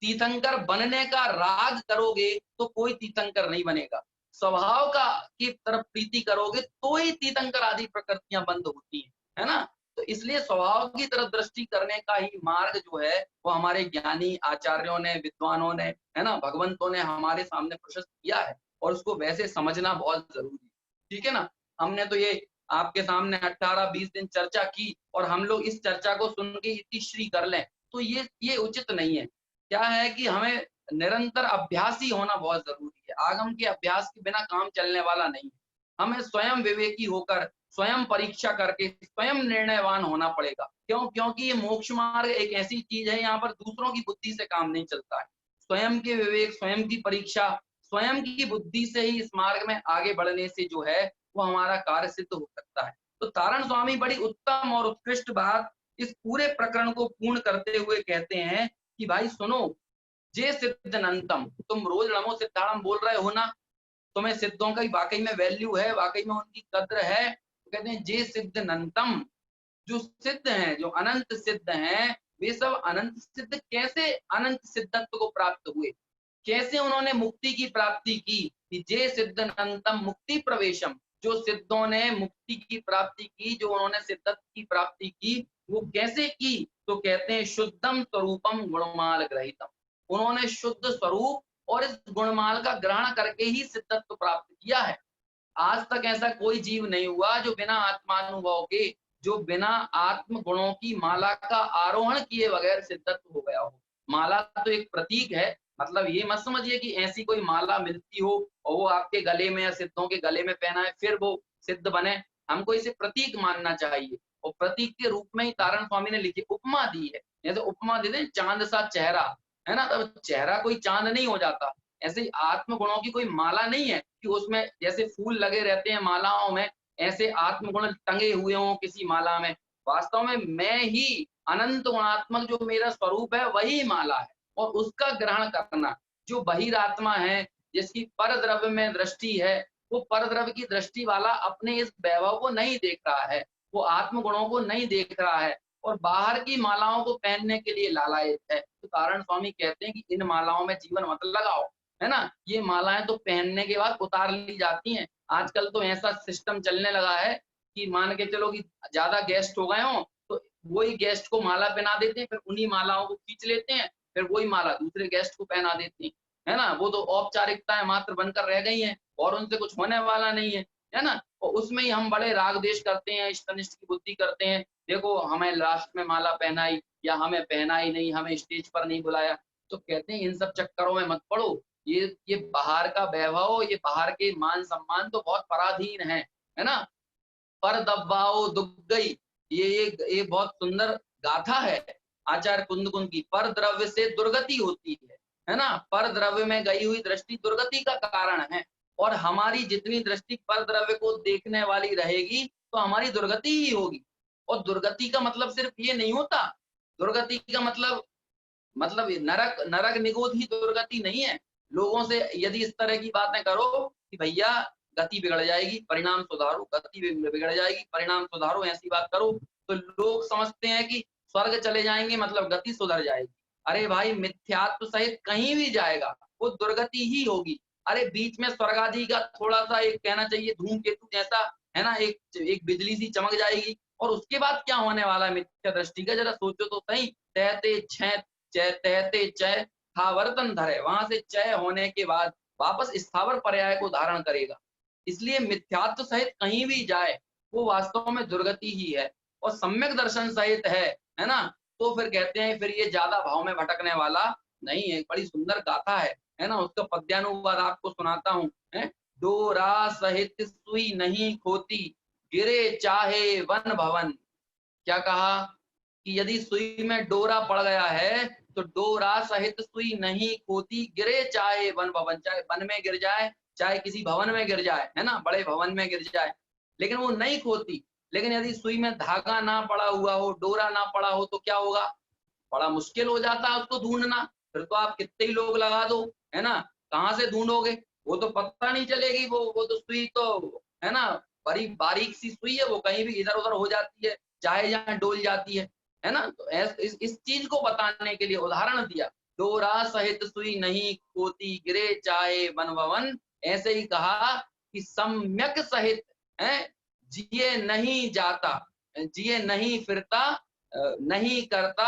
तीर्थंकर बनने का राग करोगे तो कोई तीर्थंकर नहीं बनेगा। स्वभाव का की तरफ प्रीति करोगे तो ही तीर्थंकर आदि प्रकृतियां बंद होती है ना। तो इसलिए स्वभाव की तरफ दृष्टि करने का ही मार्ग जो है वो हमारे ज्ञानी आचार्यों ने, विद्वानों ने, है ना, भगवंतों ने हमारे सामने प्रशस्त किया है, और उसको वैसे समझना बहुत जरूरी है। ठीक है ना। हमने तो ये आपके सामने 18-20 दिन चर्चा की, और हम लोग इस चर्चा को सुन के इतिश्री कर लें तो ये उचित नहीं है। क्या है कि हमें निरंतर अभ्यासी होना बहुत जरूरी है। आगम के अभ्यास के बिना काम चलने वाला नहीं है। हमें स्वयं विवेकी होकर, स्वयं परीक्षा करके, स्वयं निर्णयवान होना पड़ेगा। क्यों? क्योंकि ये मोक्ष मार्ग एक ऐसी चीज है, यहाँ पर दूसरों की बुद्धि से काम नहीं चलता है। स्वयं के विवेक, स्वयं की परीक्षा, स्वयं की बुद्धि से ही इस मार्ग में आगे बढ़ने से जो है वो हमारा कार्य सिद्ध हो सकता है। तो तारण स्वामी बड़ी उत्तम और उत्कृष्ट बात इस पूरे प्रकरण को पूर्ण करते हुए कहते हैं कि भाई सुनो, जे सिद्धनंतम, तुम रोज नमो सिद्धारम बोल रहे हो ना, तुम्हें सिद्धों का वाकई में वैल्यू है, वाकई में उनकी कद्र है। तो कहते हैं जे सिद्धनंतम, जो सिद्ध हैं, जो अनंत सिद्ध हैं, वे सब अनंत सिद्ध कैसे अनंत सिद्धत्व को प्राप्त हुए, कैसे उन्होंने मुक्ति की प्राप्ति की। कि जे सिद्धनंतम मुक्ति प्रवेशम, जो सिद्धों ने मुक्ति की प्राप्ति की, जो उन्होंने सिद्धत्व की प्राप्ति की, वो कैसे की? तो कहते हैं शुद्धम स्वरूपम गुणमाल ग्रहितम, उन्होंने शुद्ध स्वरूप और इस गुणमाल का ग्रहण करके ही सिद्धत्व प्राप्त किया है। आज तक ऐसा कोई जीव नहीं हुआ जो बिना आत्मानुभव के, जो बिना आत्म गुणों की माला का आरोहण किए बगैर सिद्धत्व हो गया हो। माला तो एक प्रतीक है, मतलब ये मत समझिए कि ऐसी कोई माला मिलती हो और वो आपके गले में या सिद्धों के गले में पहनाए फिर वो सिद्ध बने। हमको इसे प्रतीक मानना चाहिए और प्रतीक के रूप में ही तारण स्वामी ने लिखी उपमा दी है। जैसे उपमा देते हैं चांद सा चेहरा, है ना, तब चेहरा कोई चांद नहीं हो जाता। ऐसे ही आत्म गुणों की कोई माला नहीं है कि उसमें जैसे फूल लगे रहते हैं मालाओं में, ऐसे आत्म गुण टंगे हुए हों किसी माला में। वास्तव में मैं ही अनंत गुणात्मक जो मेरा स्वरूप है वही माला है, और उसका ग्रहण करना। जो बहिरात्मा है, जिसकी पर द्रव्य में दृष्टि है, वो पर द्रव्य की दृष्टि वाला अपने इस वैभव को नहीं देख रहा है, वो आत्म गुणों को नहीं देख रहा है और बाहर की मालाओं को पहनने के लिए लालायित है। तो तारण स्वामी कहते हैं कि इन मालाओं में जीवन मत लगाओ, है ना। ये मालाएं तो पहनने के बाद उतार ली जाती हैं। आजकल तो ऐसा सिस्टम चलने लगा है कि मान के चलो कि ज्यादा गेस्ट हो गए हों तो वही गेस्ट को माला पहना देते हैं, फिर उन्हीं मालाओं को खींच लेते हैं, फिर वही माला दूसरे गेस्ट को पहना देती है ना। वो तो औपचारिकताएं मात्र बनकर रह गई हैं और उनसे कुछ होने वाला नहीं है ना। और उसमें ही हम बड़े राग देश करते हैं, इष्टनिष्ठ की बुद्धि करते हैं, देखो हमें लास्ट में माला पहनाई या हमें पहनाई नहीं, हमें स्टेज पर नहीं बुलाया। तो कहते हैं इन सब चक्करों में मत पड़ो। ये बाहर का वैभव, ये बाहर के मान सम्मान तो बहुत पराधीन है ना। पर दब्बाओ दुब गई, ये बहुत सुंदर गाथा है आचार्य कुंद की। पर द्रव्य से दुर्गति होती है ना। पर द्रव्य में गई हुई दृष्टि दुर्गति का कारण है, और हमारी जितनी दृष्टि पर द्रव्य को देखने वाली रहेगी तो हमारी दुर्गति ही होगी। और दुर्गति का मतलब सिर्फ ये नहीं होता, दुर्गति का मतलब ये नरक नरक निगोद ही दुर्गति नहीं है। लोगों से यदि इस तरह की बातें करो कि भैया गति बिगड़ जाएगी परिणाम सुधारो, गति बिगड़ जाएगी परिणाम सुधारो, ऐसी बात करो तो लोग समझते हैं कि स्वर्ग चले जाएंगे मतलब गति सुधर जाएगी। अरे भाई मिथ्यात्व सहित कहीं भी जाएगा वो दुर्गति ही होगी। अरे बीच में स्वर्ग आदि का थोड़ा सा एक कहना चाहिए धूमकेतु जैसा, है ना, एक बिजली सी चमक जाएगी और उसके बाद क्या होने वाला है मिथ्या दृष्टि का, जरा सोचो तो सही। तहते छह तहते चय स्थावर्तन धरे, वहां से चय होने के बाद वापस स्थावर पर्याय को धारण करेगा। इसलिए मिथ्यात्व सहित कहीं भी जाए वो वास्तव में दुर्गति ही है, और सम्यक दर्शन सहित है ना, तो फिर कहते हैं फिर ये ज्यादा भाव में भटकने वाला नहीं है। बड़ी सुंदर गाथा है ना, उसका पद्यानुवाद आपको सुनाता हूँ। डोरा सहित सुई नहीं खोती, गिरे चाहे वन भवन। क्या कहा कि यदि सुई में डोरा पड़ गया है तो डोरा सहित सुई नहीं खोती, गिरे चाहे वन भवन, चाहे वन में गिर जाए चाहे किसी भवन में गिर जाए, है ना, बड़े भवन में गिर जाए, लेकिन वो नहीं खोती। लेकिन यदि सुई में धागा ना पड़ा हुआ हो, डोरा ना पड़ा हो तो क्या होगा, बड़ा मुश्किल हो जाता है उसको ढूंढना। फिर तो आप कितने ही लोग लगा दो, है ना, कहाँ से ढूंढोगे, वो तो पता नहीं चलेगी। वो तो सुई तो, है ना, बड़ी बारीक सी सुई है, वो कहीं भी इधर उधर हो जाती है, चाहे जहाँ डोल जाती है ना। तो इस चीज को बताने के लिए उदाहरण दिया, डोरा सहित सुई नहीं खोती, गिरे चाहे वन भवन। ऐसे ही कहा कि सम्यक सहित है, जिए नहीं जाता, जिए नहीं फिरता, नहीं करता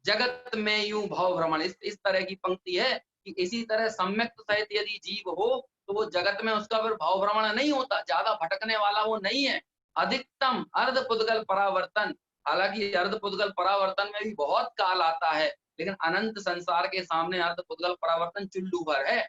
जगत में यूं भाव भ्रमण। इस तरह की पंक्ति है कि इसी तरह सम्यक सहित यदि जीव हो तो वो जगत में उसका फिर भाव भ्रमण नहीं होता, ज्यादा भटकने वाला वो नहीं है। अधिकतम अर्ध पुद्गल परावर्तन, हालांकि अर्ध पुद्गल परावर्तन में भी बहुत काल आता है, लेकिन अनंत संसार के सामने अर्ध पुद्गल परावर्तन चुल्लू भर है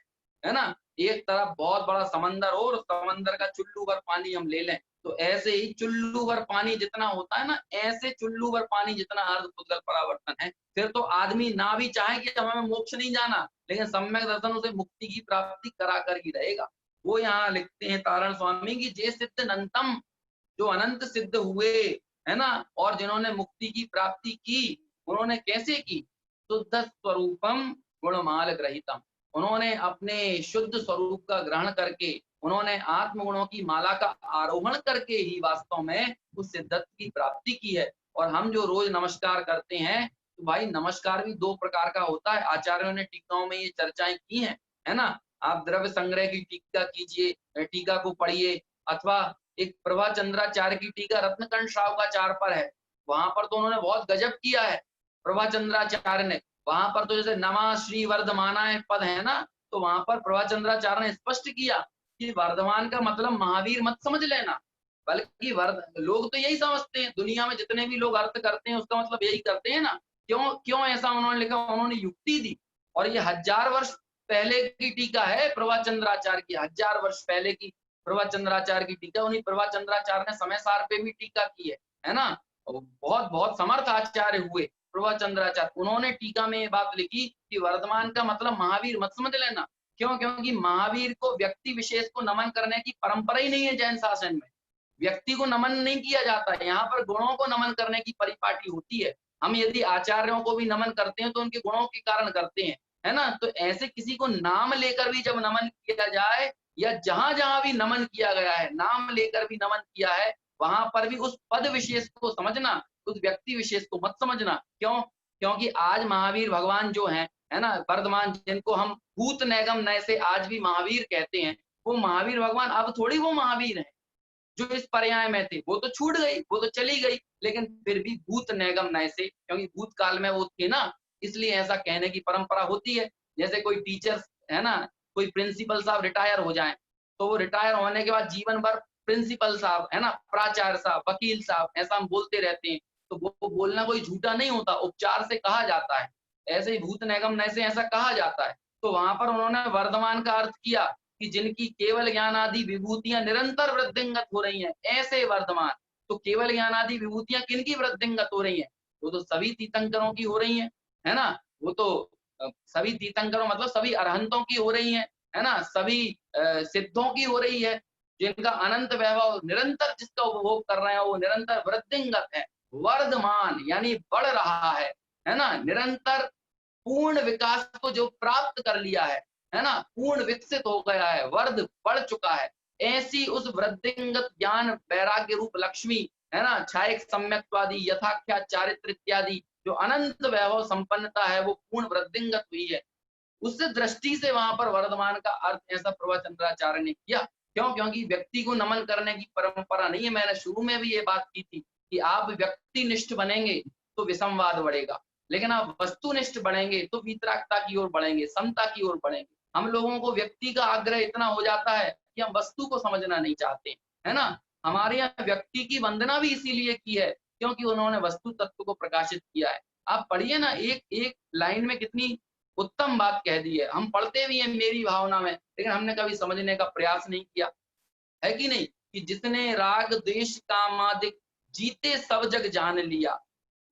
ना। एक तरफ बहुत बड़ा समंदर हो और समंदर का चुल्लू भर पानी हम ले लें तो ऐसे ही चुल्लू भर पानी जितना होता है ना, ऐसे चुल्लू भर पानी जितना अर्ध पुद्गल परावर्तन है। फिर तो आदमी ना भी चाहे कि हमें मोक्ष नहीं जाना, लेकिन सम्यक दर्शन उसे मुक्ति की प्राप्ति करा कर ही रहेगा। वो यहाँ लिखते हैं तारण स्वामी की, जे सिद्ध अनंतम, जो अनंत सिद्ध हुए, है ना, और जिन्होंने मुक्ति की प्राप्ति की, उन्होंने कैसे की, शुद्ध स्वरूपम गुणमाल ग्रहितम, उन्होंने अपने शुद्ध स्वरूप का ग्रहण करके, उन्होंने आत्म गुणों की माला का आरोहण करके ही वास्तव में उस सिद्धत्व की प्राप्ति की है। और हम जो रोज नमस्कार करते हैं तो भाई नमस्कार भी दो प्रकार का होता है, आचार्यों ने टीकाओं में ये चर्चाएं की हैं, है ना। आप द्रव्य संग्रह की टीका कीजिए, टीका को पढ़िए, अथवा एक प्रभा चंद्राचार्य की टीका रत्नकंठ शावकाचार्य पर है, वहां पर तो उन्होंने बहुत गजब किया है प्रभा चंद्राचार्य ने। वहां पर तो जैसे नमा श्री वर्धमानाय पद है ना, तो वहां पर प्रभा चंद्राचार्य ने स्पष्ट किया कि वर्धमान का मतलब महावीर मत समझ लेना, बल्कि लोग तो यही समझते हैं, दुनिया में जितने भी लोग अर्थ करते हैं उसका मतलब यही करते हैं ना। क्यों क्यों ऐसा उन्होंने लिखा, उन्होंने युक्ति दी और ये 1000 वर्ष पहले की टीका है प्रभाचंद्राचार्य की, 1000 वर्ष पहले की प्रभाचंद्राचार्य की टीका। उन्हीं प्रभाचंद्राचार्य ने समय सार पे भी टीका की है ना। बहुत बहुत समर्थ आचार्य हुए प्रभाचंद्राचार्य। उन्होंने टीका में ये बात लिखी कि वर्धमान का मतलब महावीर मत समझ लेना। क्यों? क्योंकि महावीर को व्यक्ति विशेष को नमन करने की परंपरा ही नहीं है जैन शासन में। व्यक्ति को नमन नहीं किया जाता है, यहाँ पर गुणों को नमन करने की परिपाटी होती है। हम यदि आचार्यों को भी नमन करते हैं तो उनके गुणों के कारण करते हैं, है ना। तो ऐसे किसी को नाम लेकर भी जब नमन किया जाए, या जहां जहां भी नमन किया गया है, नाम लेकर भी नमन किया है, वहां पर भी उस पद विशेष को समझना, उस व्यक्ति विशेष को मत समझना। क्यों? क्योंकि आज महावीर भगवान जो है ना, वर्धमान, जिनको हम भूत नैगम नय से आज भी महावीर कहते हैं, वो महावीर भगवान अब थोड़ी वो महावीर है जो इस पर्याय में थे। वो तो छूट गई, वो तो चली गई, लेकिन फिर भी भूत नैगम नय से, क्योंकि भूतकाल में वो थे ना, इसलिए ऐसा कहने की परंपरा होती है। जैसे कोई टीचर है ना, कोई प्रिंसिपल साहब रिटायर हो जाए, तो वो रिटायर होने के बाद जीवन भर प्रिंसिपल साहब, है ना, प्राचार्य साहब, वकील साहब, ऐसा हम बोलते रहते हैं। तो वो बोलना कोई झूठा नहीं होता, उपचार से कहा जाता है। ऐसे ही भूत नैगम नय से ऐसा कहा जाता है। तो वहां पर उन्होंने वर्धमान का अर्थ किया कि जिनकी केवल ज्ञान आदि विभूतियां निरंतर वृद्धिंगत हो रही हैं, ऐसे वर्धमान। तो केवल ज्ञान आदि विभूतियां किनकी वृद्धिंगत हो रही हैं? वो तो सभी तीर्थंकरों की हो रही हैं, है ना। वो तो सभी तीर्थंकरों मतलब सभी अरहंतों की हो रही है ना, सभी सिद्धों की हो रही है, जिनका अनंत वैभव निरंतर जिसका उपभोग कर रहे हैं, वो निरंतर वृद्धिंगत है, वर्धमान यानी बढ़ रहा है ना, निरंतर पूर्ण विकास को जो प्राप्त कर लिया है ना, पूर्ण विकसित हो गया है, वर्ध बढ़ चुका है। ऐसी उस वृद्धिंगत ज्ञान वैराग्य रूप लक्ष्मी, है ना, छायक सम्यक्त्वादि यथाख्या चारित्र इत्यादि जो अनंत वैभव संपन्नता है, वो पूर्ण वृद्धिंगत हुई है। उस दृष्टि से वहां पर वर्धमान का अर्थ ऐसा प्रभाचंद्राचार्य ने किया। क्यों? क्योंकि व्यक्ति को नमन करने की परंपरा नहीं है। मैंने शुरू में भी ये बात की थी कि आप व्यक्तिनिष्ठ बनेंगे तो विसंवाद बढ़ेगा, लेकिन आप वस्तुनिष्ठ बनेंगे तो वीतरागता की ओर बढ़ेंगे, समता की ओर बढ़ेंगे। हम लोगों को व्यक्ति का आग्रह इतना हो जाता है कि हम वस्तु को समझना नहीं चाहते, है ना। हमारे यहाँ व्यक्ति की वंदना भी इसीलिए की है क्योंकि उन्होंने वस्तु तत्व को प्रकाशित किया है। आप पढ़िए ना, एक एक लाइन में कितनी उत्तम बात कह दी है। हम पढ़ते भी हैं मेरी भावना में, लेकिन हमने कभी समझने का प्रयास नहीं किया, है कि नहीं। कि जिसने राग द्वेष कामादिक जीते सब जग जान लिया,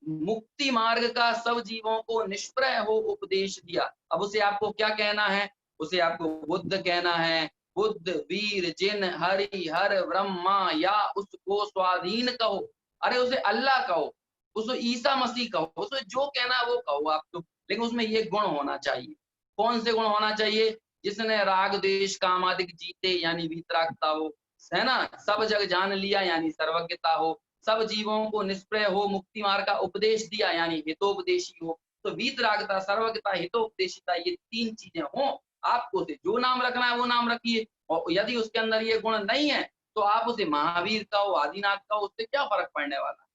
मुक्ति मार्ग का सब जीवों को निष्प्रय हो उपदेश दिया। अब उसे आपको क्या कहना है? उसे आपको बुद्ध कहना है। बुद्ध, वीर, जिन, हरि, हर, ब्रह्मा, या उसको स्वाधीन कहो, अरे उसे अल्लाह कहो, उसे ईसा मसीह कहो, उसे जो कहना है वो कहो आप तो, लेकिन उसमें ये गुण होना चाहिए। कौन से गुण होना चाहिए? जिसने राग द्वेष कामादिक जीते यानी वीतरागता हो, है ना, सब जग जान लिया यानी सर्वज्ञता हो, सब जीवों को निष्प्रय हो, मुक्ति मार्ग का उपदेश दिया यानी हितोपदेशी हो। तो वीतरागता, सर्वज्ञता, हितोपदेशिता, ये तीन चीजें हो। आपको उसे जो नाम रखना है वो नाम रखिए, और यदि उसके अंदर ये गुण नहीं है तो आप उसे महावीर का हो, आदिनाथ का हो, उससे क्या फर्क पड़ने वाला।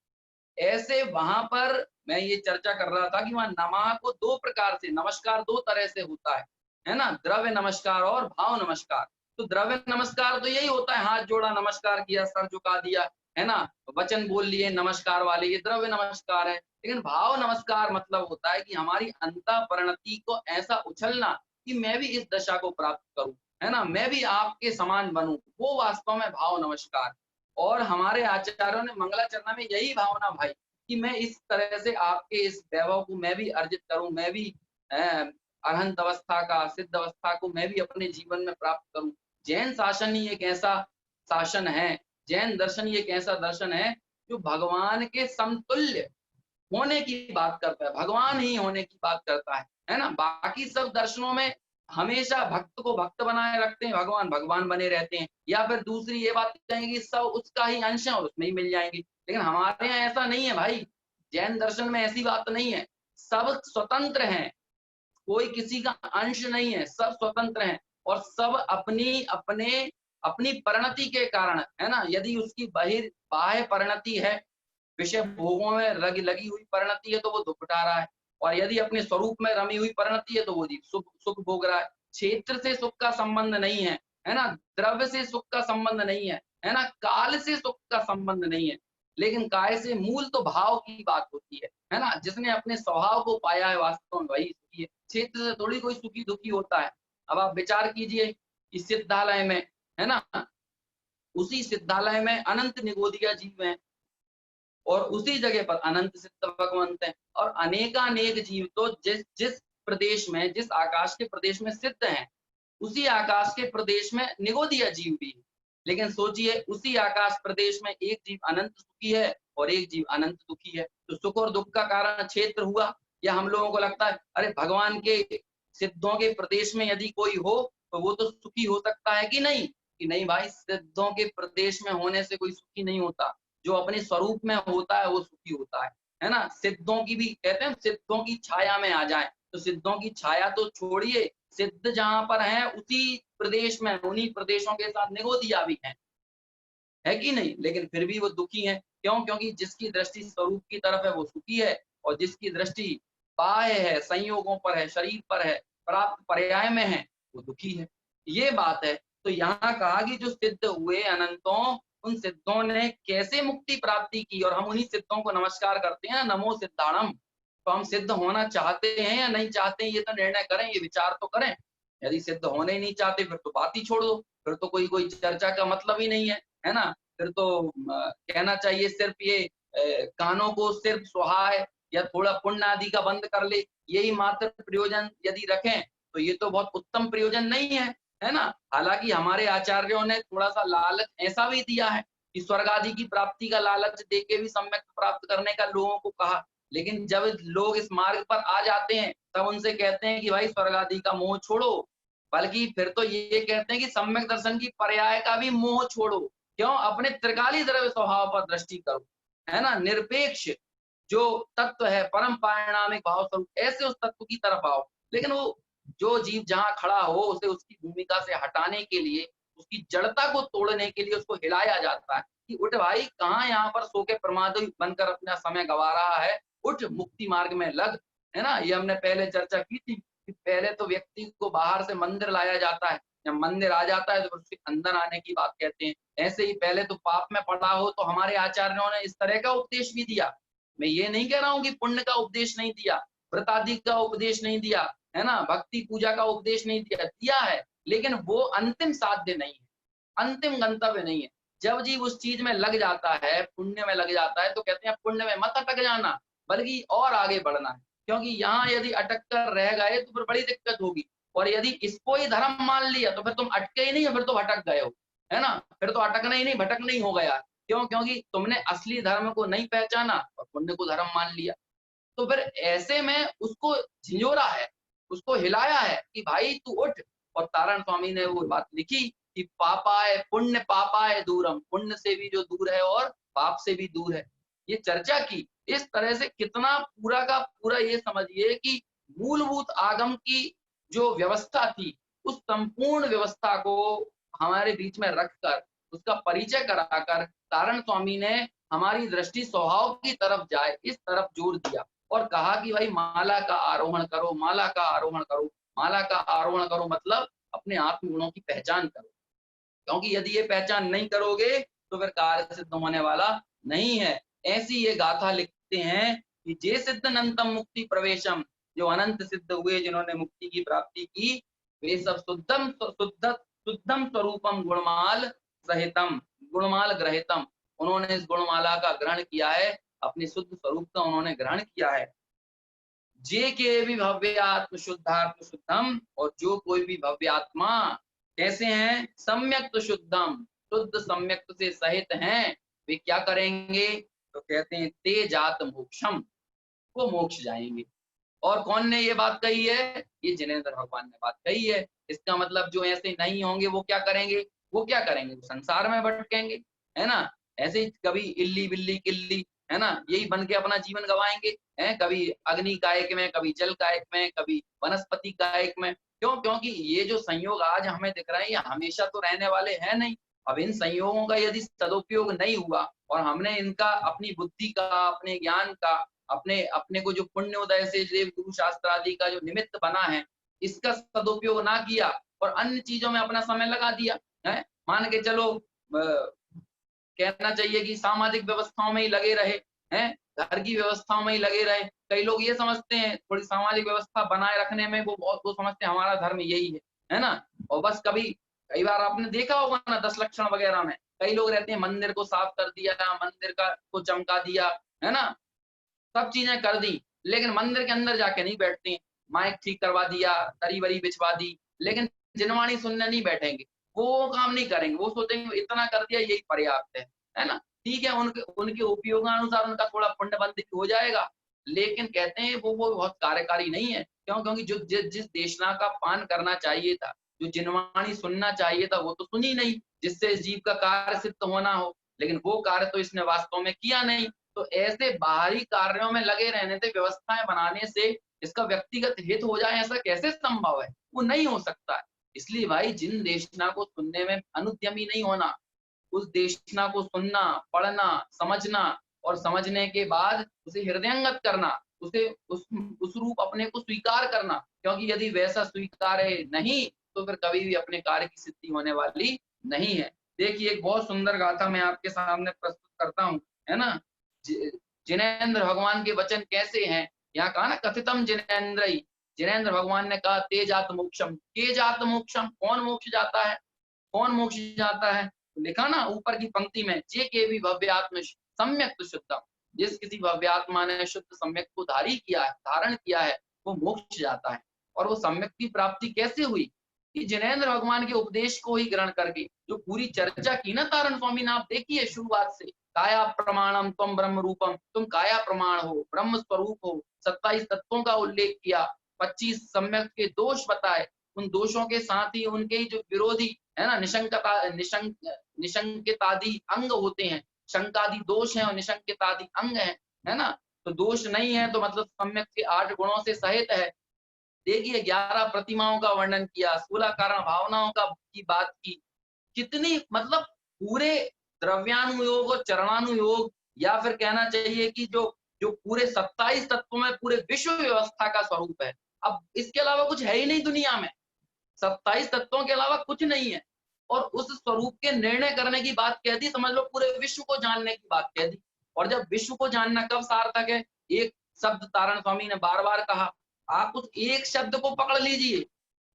ऐसे वहां पर मैं ये चर्चा कर रहा था कि वहां नमः को दो प्रकार से, नमस्कार दो तरह से होता है ना, द्रव्य नमस्कार और भाव नमस्कार। तो द्रव्य नमस्कार तो यही होता है, हाथ जोड़ा नमस्कार किया, सर झुका दिया, है ना, वचन बोल लिए नमस्कार वाले, ये द्रव्य नमस्कार है। लेकिन भाव नमस्कार मतलब होता है कि हमारी अंतःपरिणति को ऐसा उछलना कि मैं भी इस दशा को प्राप्त करूं, है ना, मैं भी आपके समान बनूं, वो वास्तव में भाव नमस्कार। और हमारे आचार्यों ने मंगलाचरण में यही भावना भाई कि मैं इस तरह से आपके इस वैभव को मैं भी अर्जित करूं, मैं भी अरहंत अवस्था का, सिद्ध अवस्था को मैं भी अपने जीवन में प्राप्त करूं। जैन शासन ही एक ऐसा शासन है, जैन दर्शन ही एक ऐसा दर्शन है जो भगवान के समतुल्य होने की बात करता है, भगवान ही होने की बात करता है ना। बाकी सब दर्शनों में हमेशा भक्त को भक्त बनाए रखते हैं, भगवान भगवान बने रहते हैं, या फिर दूसरी ये बात कहेंगे कि सब उसका ही अंश है और उसमें ही मिल जाएंगे। लेकिन हमारे यहाँ ऐसा नहीं है भाई, जैन दर्शन में ऐसी बात नहीं है। सब स्वतंत्र हैं, कोई किसी का अंश नहीं है, सब स्वतंत्र हैं, और सब अपनी अपने अपनी परिणति के कारण, है ना, यदि उसकी बाह्य परिणति है, विषय भोगों में लगी हुई परिणति है तो वो दुख उठा रहा है, और यदि अपने स्वरूप में रमी हुई परिणति है तो वो सुख भोग रहा है। क्षेत्र से सुख का संबंध नहीं है ना, द्रव्य से सुख का संबंध नहीं है ना, काल से सुख का संबंध नहीं है। लेकिन काय से मूल तो भाव की बात होती है ना। जिसने अपने स्वभाव को पाया है वास्तव में वही सुखी है। क्षेत्र से थोड़ी कोई सुखी दुखी होता है। अब आप विचार कीजिए इस सिद्धालय में, है ना, उसी सिद्धालय में अनंत निगोदिया जीव हैं और उसी जगह पर अनंत सिद्ध भगवंत हैं और अनेकानेक जीव तो जिस जिस प्रदेश में, जिस आकाश के प्रदेश में सिद्ध हैं, उसी आकाश के प्रदेश में निगोदिया जीव भी है। लेकिन सोचिए उसी आकाश प्रदेश में एक जीव अनंत सुखी है और एक जीव अनंत दुखी है। तो सुख और दुख का कारण क्षेत्र हुआ। या हम लोगों को लगता है अरे भगवान के सिद्धों के प्रदेश में यदि कोई हो तो वो तो सुखी हो सकता है कि नहीं? कि नहीं भाई, सिद्धों के प्रदेश में होने से कोई सुखी नहीं होता। जो अपने स्वरूप में होता है वो सुखी होता है ना। सिद्धों की भी कहते हैं सिद्धों की छाया में आ जाए, तो सिद्धों की छाया तो छोड़िए, सिद्ध जहां पर हैं उसी प्रदेश में, उन्हीं प्रदेशों के साथ निगोदिया भी है कि नहीं? लेकिन फिर भी वो दुखी हैं। क्यों? क्योंकि जिसकी दृष्टि स्वरूप की तरफ है वो सुखी है और जिसकी दृष्टि बाह्य है, संयोगों पर है, शरीर पर है, प्राप्त पर्याय में है, वो दुखी है। ये बात है। तो यहाँ कहा कि जो सिद्ध हुए अनंतों, उन सिद्धों ने कैसे मुक्ति प्राप्ति की और हम उन्हीं सिद्धों को नमस्कार करते हैं, नमो सिद्धाणम। तो हम सिद्ध होना चाहते हैं या नहीं चाहते हैं, ये तो निर्णय करें, ये विचार तो करें। यदि सिद्ध होने ही नहीं चाहते फिर तो बात ही छोड़ दो, फिर तो कोई चर्चा का मतलब ही नहीं है ना। फिर तो कहना चाहिए सिर्फ ये कानों को सिर्फ सुहाए या थोड़ा पुण्य आदि का बंद कर ले, यही मात्र प्रयोजन यदि रखें तो ये तो बहुत उत्तम प्रयोजन नहीं है ना। हालांकि हमारे आचार्यों ने थोड़ा सा लालच ऐसा भी दिया है कि स्वर्ग आदि की प्राप्ति का लालच देके भी सम्यक प्राप्त करने का लोगों को कहा। लेकिन जब लोग इस मार्ग पर आ जाते हैं तब उनसे कहते हैं कि भाई स्वर्ग आदि का मोह छोड़ो, बल्कि फिर तो ये कहते हैं कि सम्यक दर्शन की पर्याय का भी मोह छोड़ो। क्यों? अपने त्रिकाली द्रव्य स्वभाव पर दृष्टि करो, है ना। निरपेक्ष जो तत्व है, परम परिणामिक भाव स्वरूप, ऐसे उस तत्व की तरफ आओ। लेकिन वो जो जीव जहां खड़ा हो उसे उसकी भूमिका से हटाने के लिए, उसकी जड़ता को तोड़ने के लिए उसको हिलाया जाता है कि उठ भाई, कहाँ यहाँ पर सो के प्रमादी बनकर अपना समय गवा रहा है, उठ मुक्ति मार्ग में लग, है ना। ये हमने पहले चर्चा की थी कि पहले तो व्यक्ति को बाहर से मंदिर लाया जाता है, जब मंदिर आ जाता है तो फिर उसके अंदर आने की बात कहते हैं। ऐसे ही पहले तो पाप में पड़ा हो तो हमारे आचार्यों ने इस तरह का उपदेश भी दिया। मैं ये नहीं कह रहा हूँ कि पुण्य का उपदेश नहीं दिया, व्रत आदि का उपदेश नहीं दिया, है ना, भक्ति पूजा का उपदेश नहीं दिया, दिया है, लेकिन वो अंतिम साध्य नहीं है, अंतिम गंतव्य नहीं है। जब जीव उस चीज में लग जाता है, पुण्य में लग जाता है, तो कहते हैं पुण्य में मत अटक जाना, बल्कि और आगे बढ़ना है। क्योंकि यहाँ यदि अटक कर रह गए तो फिर बड़ी दिक्कत होगी। और यदि इसको ही धर्म मान लिया तो फिर तुम अटके ही नहीं हो, फिर तो भटक गए हो, है ना। फिर तो अटकना ही नहीं, भटकना ही हो गया। क्यों? क्योंकि तुमने असली धर्म को नहीं पहचाना और पुण्य को धर्म मान लिया। तो फिर ऐसे में उसको झिझोरा है, उसको हिलाया है कि भाई तू उठ। और तारण स्वामी ने वो बात लिखी कि पापाय पुण्य पापाय दूरम, पुण्य से भी जो दूर है और पाप से भी दूर है। ये चर्चा की इस तरह से कितना पूरा का पूरा ये समझिए कि मूलभूत आगम की जो व्यवस्था थी, उस संपूर्ण व्यवस्था को हमारे बीच में रखकर उसका परिचय कराकर तारण स्वामी ने हमारी दृष्टि स्वभाव की तरफ जाए इस तरफ जोर दिया और कहा कि भाई माला का आरोहण करो, माला का आरोहण करो। माला का आरोहण करो मतलब अपने आत्म गुणों की पहचान करो, क्योंकि यदि ये पहचान नहीं करोगे तो फिर कार्य सिद्ध होने वाला नहीं है। ऐसी ये गाथा लिखते हैं कि जे सिद्ध अनंतम मुक्ति प्रवेशम, जो अनंत सिद्ध हुए जिन्होंने मुक्ति की प्राप्ति की, वे सब शुद्धम स्वरूपम गुणमाल सहितम, गुणमाल ग्रहितम, उन्होंने इस गुणमाला का ग्रहण किया है, अपने शुद्ध स्वरूप का उन्होंने ग्रहण किया है। जे के भी भव्यात्म शुद्धात्म शुद्धम, और जो कोई भी भव्य आत्मा कैसे हैं, सम्यक शुद्धम, शुद्ध सम्यक से सहित हैं, वे क्या करेंगे? तो कहते हैं ते जात मोक्षम, वो मोक्ष जाएंगे। और कौन ने ये बात कही है? ये जिनेंद्र भगवान ने बात कही है। इसका मतलब जो ऐसे नहीं होंगे वो क्या करेंगे? वो क्या करेंगे? वो संसार में भटकेंगे, है ना। ऐसे ही कभी इल्ली बिल्ली किल्ली, है ना, यही बन के अपना जीवन गवाएंगे, हैं, कभी अग्नि कायक में, कभी जल कायक में, कभी वनस्पति कायक में। क्यों? क्योंकि ये जो संयोग आज हमें दिख रहे हैं ये हमेशा तो रहने वाले हैं नहीं। अब इन संयोगों का यदि सदुपयोग नहीं हुआ और हमने इनका अपनी बुद्धि का, अपने ज्ञान का, अपने अपने को जो पुण्योदय से देव गुरु शास्त्र आदि का जो निमित्त बना है, इसका सदुपयोग ना किया और अन्य चीजों में अपना समय लगा दिया है, मान के चलो कहना चाहिए कि सामाजिक व्यवस्थाओं में ही लगे रहे हैं, घर की व्यवस्थाओं में ही लगे रहे। कई लोग ये समझते हैं थोड़ी सामाजिक व्यवस्था बनाए रखने में वो समझते हैं हमारा धर्म यही है ना। और बस कई बार आपने देखा होगा ना 10 लक्षण वगैरह में कई लोग रहते हैं, मंदिर को साफ कर दिया, मंदिर का को चमका दिया, है ना, सब चीजें कर दी, लेकिन मंदिर के अंदर जाके नहीं बैठते। माइक ठीक करवा दिया, दरी वरी बिछवा दी, लेकिन जिनवाणी सुनने नहीं बैठेंगे, वो काम नहीं करेंगे। वो सोचेंगे इतना कर दिया यही पर्याप्त है ना। ठीक है, उनके उनके उपयोगानुसार उनका थोड़ा पुण्य बंदित हो जाएगा, लेकिन कहते हैं वो बहुत कार्यकारी नहीं है। क्यों? क्योंकि जो जिस देशना का पान करना चाहिए था, जो जिनवाणी सुनना चाहिए था, वो तो सुनी नहीं, जिससे इस जीव का कार्य सिद्ध होना हो, लेकिन वो कार्य तो इसने वास्तव में किया नहीं। तो ऐसे बाहरी कार्यों में लगे रहने से, व्यवस्थाएं बनाने से इसका व्यक्तिगत हित हो जाए, ऐसा कैसे संभव है? वो नहीं हो सकता है। इसलिए भाई जिन देशना को सुनने में अनुद्यमी नहीं होना, उस देशना को सुनना, पढ़ना, समझना और समझने के बाद उसे हृदयंगत करना, उसे उस रूप अपने को स्वीकार करना, क्योंकि यदि वैसा स्वीकार नहीं तो फिर कभी भी अपने कार्य की सिद्धि होने वाली नहीं है। देखिए एक बहुत सुंदर गाथा मैं आपके सामने प्रस्तुत करता हूँ, है ना। जिनेंद्र भगवान के वचन कैसे हैं? यहाँ कहा ना कथितम जिनेंद्रई, जिनेंद्र भगवान ने कहा ते जात मोक्षम, के जात मोक्षम, कौन मोक्ष जाता है, कौन मोक्ष जाता है? लिखा ना ऊपर की पंक्ति में, जे के भी भव्यात्म सम्यक शुद्धम, जिस किसी भव्यात्मा ने शुद्ध सम्यक को धारण किया है, वो मोक्ष जाता है। और वो सम्यक की प्राप्ति कैसे हुई? कि जिनेंद्र भगवान के उपदेश को ही ग्रहण करके, जो पूरी चर्चा की ना तारण स्वामी ने, आप देखिए शुरुआत से, काया प्रमाणम तुम ब्रह्म रूपम, तुम काया प्रमाण हो, ब्रह्म स्वरूप हो, 27 तत्वों का उल्लेख किया, 25 सम्यक के दोष बताए, उन दोषों के साथ ही उनके ही जो विरोधी है ना, निशंकितादि अंग होते हैं, शंकादि दोष है और निशंकितादि अंग है ना। तो दोष नहीं है तो मतलब सम्यक के 8 गुणों से सहित है। देखिए 11 प्रतिमाओं का वर्णन किया, 16 कारण भावनाओं की बात की, कितनी मतलब पूरे द्रव्यानुयोग और चरणानुयोग, या फिर कहना चाहिए कि जो जो पूरे 27 तत्वों में पूरे विश्व व्यवस्था का स्वरूप है। अब इसके अलावा कुछ है ही नहीं दुनिया में, 27 तत्वों के अलावा कुछ नहीं है। और उस स्वरूप के निर्णय करने की बात कह दी, समझ लो पूरे विश्व को जानने की बात कह दी। और जब विश्व को जानना कब सार्थक है? एक शब्द तारण स्वामी ने बार बार कहा, आप उस एक शब्द को पकड़ लीजिए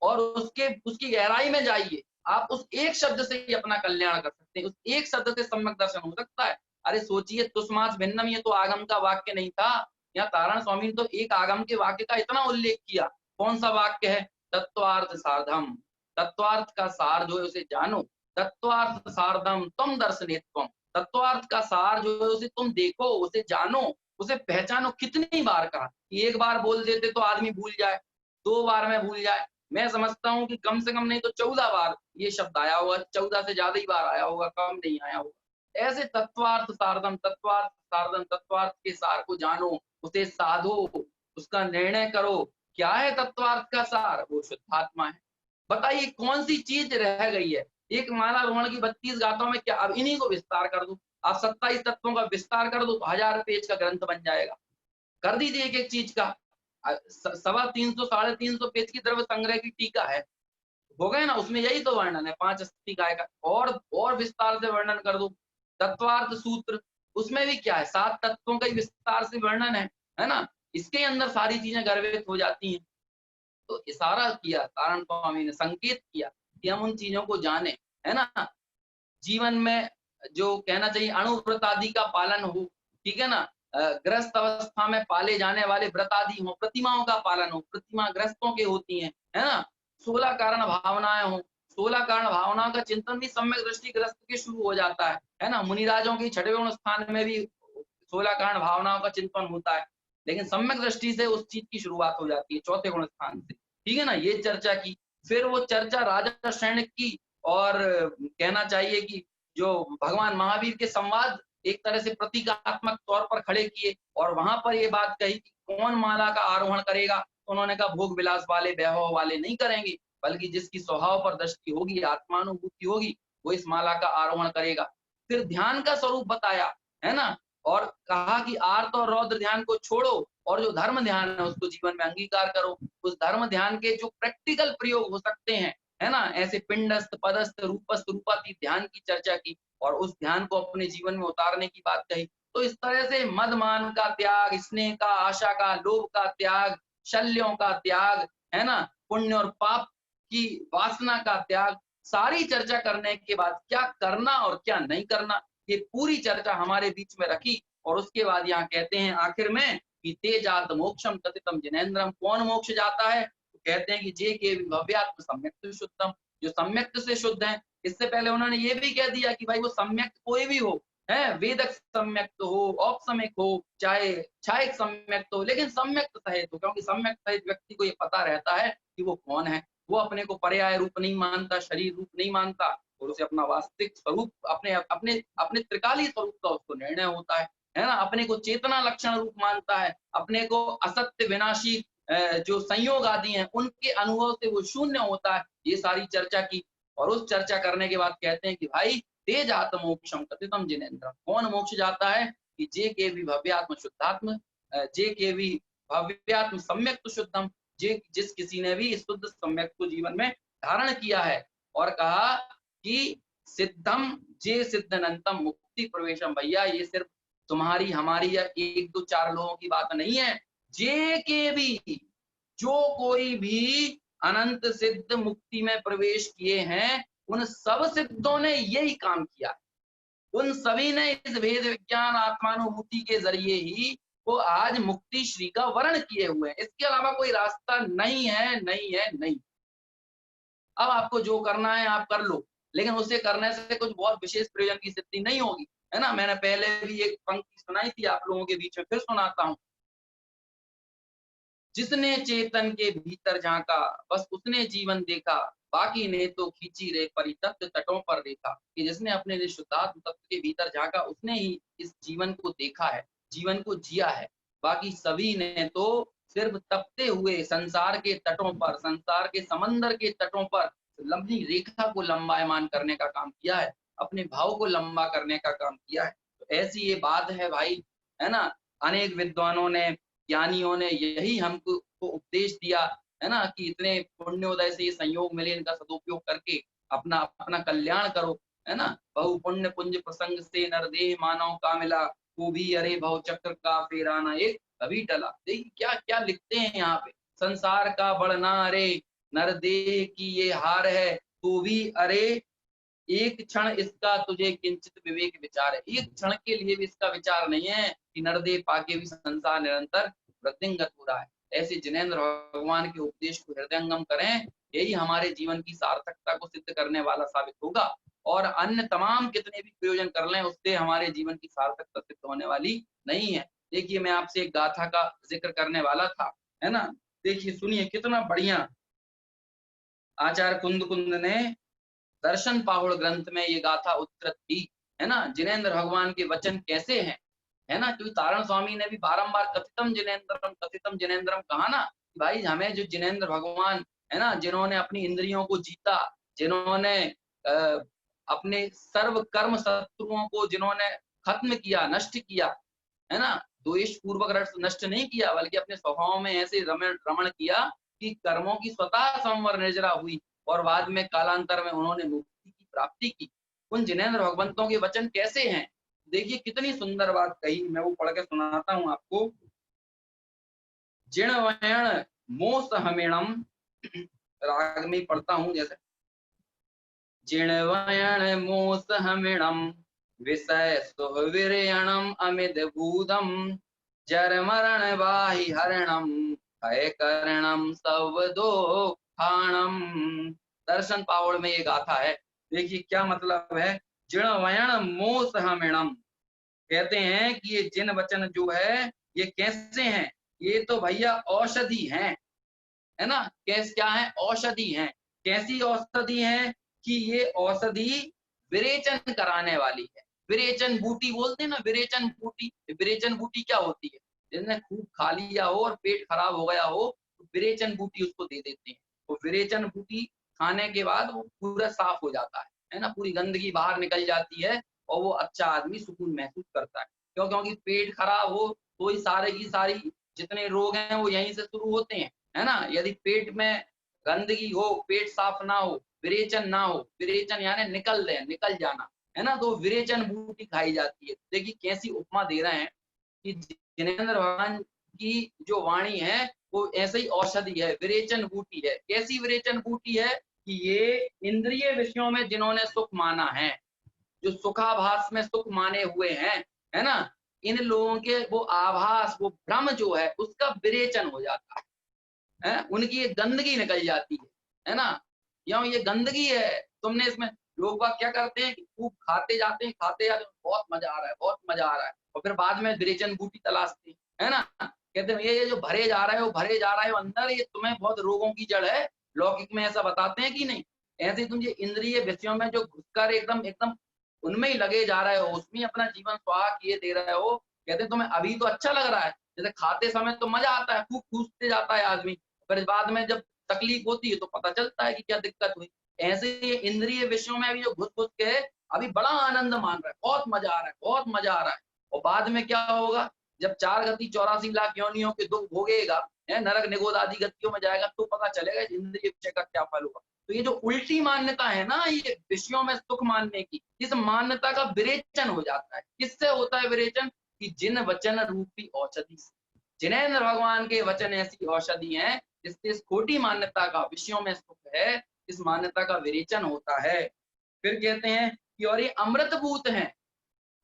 और उसकी गहराई में जाइए, आप उस एक शब्द से ही अपना कल्याण कर सकते हैं, उस एक शब्द से सम्यक दर्शन हो सकता है। अरे सोचिए, तुष्मास भिन्नम, ये तो आगम का वाक्य नहीं था, यहाँ तारण स्वामी ने तो एक आगम के वाक्य का इतना उल्लेख किया। कौन सा वाक्य है? तत्वार्थ सार्धम, तत्वार्थ का सार जो है उसे जानो, तत्वार्थ सार्धम तुम दर्शनेत्वम, तत्वार्थ का सार जो है उसे तुम देखो, उसे जानो, उसे पहचानो। कितनी बार कहा? एक बार बोल देते तो आदमी भूल जाए, 2 बार में भूल जाए, मैं समझता हूँ कि कम से कम नहीं तो 14 बार ये शब्द आया होगा, 14 से ज्यादा ही बार आया होगा, कम नहीं आया होगा। ऐसे तत्वार्थ सार्धम, तत्वार्थ सार्धम, तत्वार्थ के सार को जानो, उसे साधो, उसका निर्णय करो। क्या है तत्वार्थ का सार? वो शुद्धात्मा है। बताइए कौन सी चीज रह गई है? एक माला रोहण की 32 गाथाओं में क्या अब इन्हीं को विस्तार कर दो, आप 27 तत्वों का विस्तार कर दो तो 1000 पेज का ग्रंथ बन जाएगा। कर दीजिए एक एक चीज का 350 350 पेज की द्रव्य संग्रह की टीका है, हो गए ना, उसमें यही तो वर्णन है 5 अष्टसिद्धि का। और विस्तार से वर्णन कर दो। तत्वार्थ सूत्र, उसमें भी क्या है, 7 तत्वों का ही विस्तार से वर्णन है ना। इसके अंदर सारी चीजें गर्भित हो जाती हैं। तो इशारा किया तारण स्वामी ने, संकेत किया कि हम उन चीजों को जाने, है ना। जीवन में जो कहना चाहिए अणुव्रत आदि का पालन हो, ठीक है ना। ग्रस्त अवस्था में पाले जाने वाले व्रत आदि हो, प्रतिमाओं का पालन हो, प्रतिमा ग्रस्तों के होती हैं, है ना। 16 कारण भावनाएं हो, 16 कारण भावनाओं का चिंतन भी सम्यक दृष्टि ग्रस्त के शुरू हो जाता है ना। मुनिराजों की 6वें गुण स्थान में भी 16 कारण भावनाओं का चिंतन होता है, लेकिन सम्यक दृष्टि से उस चीज की शुरुआत हो जाती है 4थे गुण स्थान से, ठीक है ना। ये चर्चा की, फिर वो चर्चा राजा सैनिक की, और कहना चाहिए कि जो भगवान महावीर के संवाद एक तरह से प्रतीकात्मक तौर पर खड़े किए, और वहां पर ये बात कही कि कौन माला का आरोहण करेगा, तो उन्होंने कहा भोग विलास वाले, वैभव वाले नहीं करेंगे, बल्कि जिसकी स्वभाव पर दृष्टि होगी, आत्मानुभूति होगी, वो इस माला का आरोहण करेगा। फिर ध्यान का स्वरूप बताया, है ना, और कहा कि आर्त और रौद्र ध्यान को छोड़ो और जो धर्म ध्यान है उसको जीवन में अंगीकार करो। उस धर्म ध्यान के जो प्रैक्टिकल प्रयोग हो सकते हैं, है ना, ऐसे पिंडस्थ, पदस्थ, रूपस्थ, रूपातीत ध्यान की चर्चा की। और उस ध्यान को अपने जीवन में उतारने की बात कही। तो इस तरह से मद मान का त्याग, स्नेह का, आशा का, लोभ का त्याग, शल्यों का त्याग, है ना, पुण्य और पाप की वासना का त्याग, सारी चर्चा करने के बाद क्या करना और क्या नहीं करना, ये पूरी चर्चा हमारे बीच में रखी। और उसके बाद यहाँ कहते हैं आखिर में कि ते जात मोक्षम कथितम जिनेन्द्रम, कौन मोक्ष जाता है? तो कहते हैं कि जे के भव्यात्म सम्यक शुद्धम, जो सम्यक से शुद्ध है। इससे पहले उन्होंने ये भी कह दिया कि भाई वो सम्यक कोई भी हो, है, वेदक सम्यक हो, औपसमिक हो, चाहे छायक सम्यक हो, लेकिन सम्यक सहित हो, क्योंकि सम्यक सहित व्यक्ति को ये पता रहता है कि वो कौन है। वो अपने को पर्याय रूप नहीं मानता, शरीर रूप नहीं मानता, और उसे अपना वास्तविक स्वरूप, अपने अपने अपने त्रिकालीय स्वरूप का उसको निर्णय होता है ना। अपने को चेतना लक्षण रूप मानता है, अपने को असत्य विनाशी जो संयोग आदि हैं उनके अनुभव से वो शून्य होता है। ये सारी चर्चा की, और उस चर्चा करने के बाद कहते हैं कि भाई ते जात मोक्षम कथितम जिनेन्द्र, कौन मोक्ष जाता है? कि जे के भी भव्यात्म शुद्धात्म, जे के भी भव्यात्म सम्यक शुद्धम, जिस किसी ने भी शुद्ध सम्यक को जीवन में धारण किया है। और कहा कि सिद्धम जे सिद्धनंतम मुक्ति प्रवेशम, भैया ये सिर्फ तुम्हारी हमारी या एक दो चार लोगों की बात नहीं है, जे के भी, जो कोई भी अनंत सिद्ध मुक्ति में प्रवेश किए हैं उन सब सिद्धों ने यही काम किया। उन सभी ने इस भेद विज्ञान आत्मानुभूति के जरिए ही वो आज मुक्ति श्री का वर्ण किए हुए हैं। इसके अलावा कोई रास्ता नहीं है, नहीं है, नहीं। अब आपको जो करना है आप कर लो, लेकिन उसे करने से कुछ बहुत विशेष प्रयोजन की सिद्धि नहीं होगी, है ना। मैंने पहले भी एक पंक्ति सुनाई थी आप लोगों के बीच में, फिर सुनाता हूं। जिसने चेतन के भीतर झांका बस उसने जीवन देखा, बाकी ने तो खींची रे परितप्त तटों पर देखा। कि जिसने अपने शुद्धात्म तत्व के भीतर झांका उसने ही इस जीवन को देखा है, जीवन को जिया है। बाकी सभी ने तो सिर्फ तपते हुए संसार के तटों पर, संसार के समंदर के तटों पर लंबी रेखा को लंबायमान करने का काम किया है, अपने भाव को लंबा करने का काम किया है। तो ऐसी ये बात है भाई, है ना। अनेक विद्वानों ने, ज्ञानियों ने यही हमको उपदेश दिया, है ना, कि इतने पुण्योदय से ये संयोग मिले, इनका सदुपयोग करके अपना अपना कल्याण करो, है ना। बहु पुण्य पुंज प्रसंग से नरदेह मानव का मिला, को भी अरे भव चक्र का फेराना एक कभी टला। देखिए क्या क्या लिखते हैं यहाँ पे, संसार का बढ़ना अरे, नरदेह की ये हार है, तो भी अरे एक क्षण इसका तुझे किंचित विवेक विचार है। एक क्षण के लिए भी इसका विचार नहीं है कि नरदेह पाके भी संसार निरंतर वृद्धिंगत हो रहा है। ऐसे जिनेन्द्र भगवान के उपदेश को हृदयंगम करें, यही हमारे जीवन की सार्थकता को सिद्ध करने वाला साबित होगा। और अन्य तमाम कितने भी प्रयोजन कर लें उससे हमारे जीवन की सार्थकता सिद्ध होने वाली नहीं है। देखिए मैं आपसे एक गाथा का जिक्र करने वाला था, है ना। देखिए सुनिए कितना बढ़िया आचार्य कुंद कुंद ने दर्शन पाहुड़ ग्रंथ में ये गाथा उत्कृत की, है ना। जिनेन्द्र भगवान के वचन कैसे हैं, है ना। क्योंकि तारण स्वामी ने भी बारंबार कथितम जिनेन्द्रम कहा ना, भाई हमें जो जिनेन्द्र भगवान, है ना, जिन्होंने अपनी इंद्रियों को जीता, जिन्होंने अपने सर्व कर्म शत्रुओं को जिन्होंने खत्म किया, नष्ट किया, है ना, द्वेष पूर्वक रस नष्ट नहीं किया, बल्कि अपने स्वभाव में ऐसे रमण किया कि कर्मों की स्वतः संवर निर्जरा हुई और बाद में कालांतर में उन्होंने मुक्ति की प्राप्ति की। उन जिनेन्द्र भगवंतों के वचन कैसे हैं, देखिए कितनी सुंदर बात कही, मैं वो पढ़ के सुनाता हूं आपको। जिणवयण मोसहमिणम, राग में पढ़ता हूं जैसे, जिणवयण मोसहमिणम विषय सुहविरयणम अमित भूतम, जर मरण बाहि हरणम भय करणम सवदो खाणम। दर्शन पावड़ में ये गाथा है। देखिए क्या मतलब है, जिणवयण मोसहमिणम, कहते हैं कि ये जिन वचन जो है ये कैसे हैं, ये तो भैया औषधि हैं, है ना। क्या है, औषधि हैं। कैसी औषधि हैं कि ये औषधि विरेचन कराने वाली है। विरेचन बूटी बोलते हैं ना, विरेचन बूटी। विरेचन बूटी क्या होती है, जिसने खूब खा लिया हो और पेट खराब हो गया हो तो विरेचन बूटी उसको दे देते हैं। तो विरेचन बूटी खाने के बाद वो पूरा साफ हो जाता है ना, पूरी गंदगी बाहर निकल जाती है और वो अच्छा आदमी सुकून महसूस करता है। क्यों? क्योंकि पेट खराब हो तो ही सारे की सारी जितने रोग हैं वो यहीं से शुरू होते हैं, है ना। यदि पेट में गंदगी हो, पेट साफ ना हो, विरेचन ना हो, विरेचन यानी निकल जाना, है ना, तो विरेचन बूटी खाई जाती है। देखिए कैसी उपमा दे रहे हैं कि जिनेंद्र भगवान की जो वाणी है वो ऐसे ही औषधि है, विरेचन बूटी है। कैसी विरेचन बूटी है कि ये इंद्रिय विषयों में जिन्होंने सुख माना है, जो सुखाभास में सुख माने हुए हैं, है ना, इन लोगों के वो आभास, वो भ्रम जो है उसका विरेचन हो जाता है, उनकी ये गंदगी निकल जाती है ना। यो ये गंदगी है, तुमने इसमें, लोग बाग क्या करते हैं कि खूब खाते जाते हैं, बहुत मजा आ रहा है, बहुत मजा आ रहा है, और फिर बाद में विरेचन बूटी तलाशते हैं, है ना, कहते हैं ये जो भरे जा रहा है वो भरे जा रहा है अंदर, ये तुम्हें बहुत रोगों की जड़ है। लौकिक में ऐसा बताते हैं कि नहीं। ऐसे ही तुम ये इंद्रिय विषयों में जो घुसकर एकदम एकदम उनमें ही लगे जा रहे हो, उसमें ही अपना जीवन स्वाहा किए दे रहे हो। कहते हैं तुम्हें अभी तो अच्छा लग रहा है, जैसे खाते समय तो मजा आता है, खूब ठूसते जाता है आदमी, फिर बाद में जब तकलीफ होती है तो पता चलता है कि क्या दिक्कत हुई। ऐसे ही इंद्रिय विषयों में अभी जो घुस घुस के अभी बड़ा आनंद मान रहा है, बहुत मजा आ रहा है, बहुत मजा आ रहा है, और बाद में क्या होगा, जब 4 गति 84 लाख योनियों के दुख भोगेगा, नरक निगोद आदि गतियों में जाएगा, तो पता चलेगा इंद्रिय विषय का क्या फल होगा। तो ये जो उल्टी मान्यता है ना, ये विषयों में सुख मानने की, इस मान्यता का विरेचन हो जाता है। किससे होता है विरेचन? कि जिन वचन रूपी औषधि से। जिनेंद्र भगवान के वचन ऐसी औषधि हैं जिससे इस खोटी मान्यता का, विषयों में सुख है, इस मान्यता का विरेचन होता है। फिर कहते हैं कि और ये अमृतभूत हैं,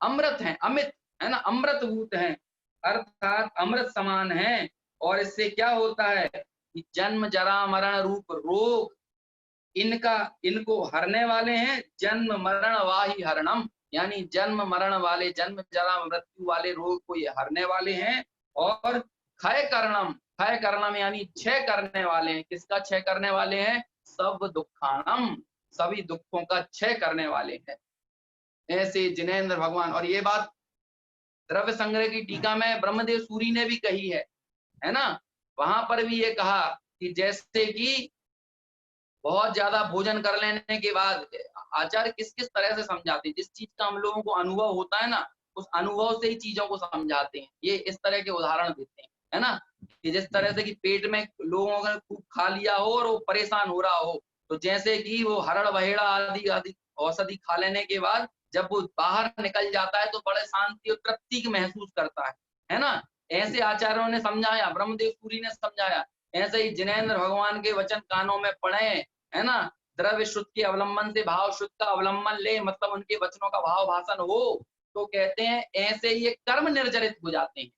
अमृत हैं, अमित, है ना, अमृतभूत हैं, अर्थात अमृत समान हैं। और इससे क्या होता है कि जन्म जरा मरण रूप रोग इनका, इनको हरने वाले हैं। जन्म मरण वाही हरणम, यानी जन्म मरण वाले, जन्म जरा मृत्यु वाले रोग को ये हरने वाले हैं। और क्षय करणम, क्षय करणम यानी क्षय करने वाले हैं। किसका क्षय करने वाले हैं? सब दुखानम, सभी दुखों का क्षय करने वाले हैं। ऐसे जिनेंद्र भगवान। और ये बात द्रव्य संग्रह की टीका में ब्रह्मदेव सूरी ने भी कही है ना। वहां पर भी ये कहा कि जैसे कि बहुत ज्यादा भोजन कर लेने के बाद आचार्य किस किस तरह से समझाते हैं, जिस चीज का हम लोगों को अनुभव होता है ना, उस अनुभव से ही चीजों को समझाते हैं। ये इस तरह के उदाहरण देते हैं, है ना, कि जिस तरह से कि पेट में लोगों ने खूब खा लिया हो और वो परेशान हो रहा हो, तो जैसे कि वो हरड़ बहेड़ा आदि आदि औषधि खा लेने के बाद जब वो बाहर निकल जाता है तो बड़े शांति और तृप्ति महसूस करता है ना। ऐसे आचार्यों ने समझाया, ब्रह्मदेव सूरी ने समझाया। ऐसे ही जिनेंद्र भगवान के वचन कानों में पड़े, है ना, द्रव्य शुद्ध के अवलंबन से भाव शुद्ध का अवलंबन ले, मतलब उनके वचनों का भाव भाषण हो, तो कहते हैं ऐसे ये कर्म निर्जरित हो जाते हैं,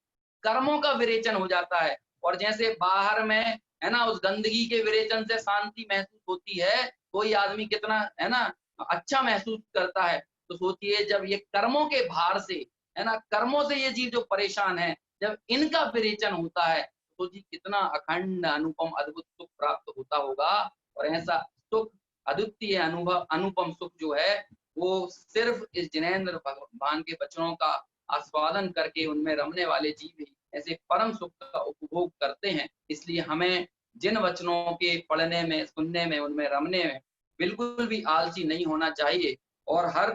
कर्मों का विरेचन हो जाता है। और जैसे बाहर में, है ना, उस गंदगी के विरेचन से शांति महसूस होती है, कोई आदमी कितना, है ना, अच्छा महसूस करता है। तो सोचिए जब ये कर्मों के भार से, है ना, कर्मों से ये जीव जो परेशान है, जब इनका विरेचन होता है तो जी कितना अखंड अनुपम अद्भुत सुख प्राप्त होता होगा। और ऐसा सुख, अद्वितीय अनुभव, अनुपम सुख जो है वो सिर्फ इस जिनेंद्र भगवान के वचनों का आस्वादन करके उनमें रमने वाले जीव ही ऐसे परम सुख का उपभोग करते हैं। इसलिए हमें जिन वचनों के पढ़ने में, सुनने में, उनमें रमने में बिल्कुल भी आलसी नहीं होना चाहिए। और हर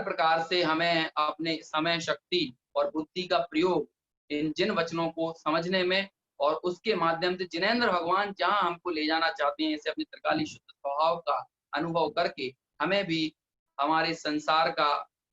प्रकार से हमें अपने समय, शक्ति और बुद्धि का प्रयोग इन जिन वचनों को समझने में, और उसके माध्यम से जिनेंद्र भगवान जहां हमको ले जाना चाहते हैं, इसे अपने त्रिकाली शुद्ध स्वभाव का अनुभव करके हमें भी हमारे संसार का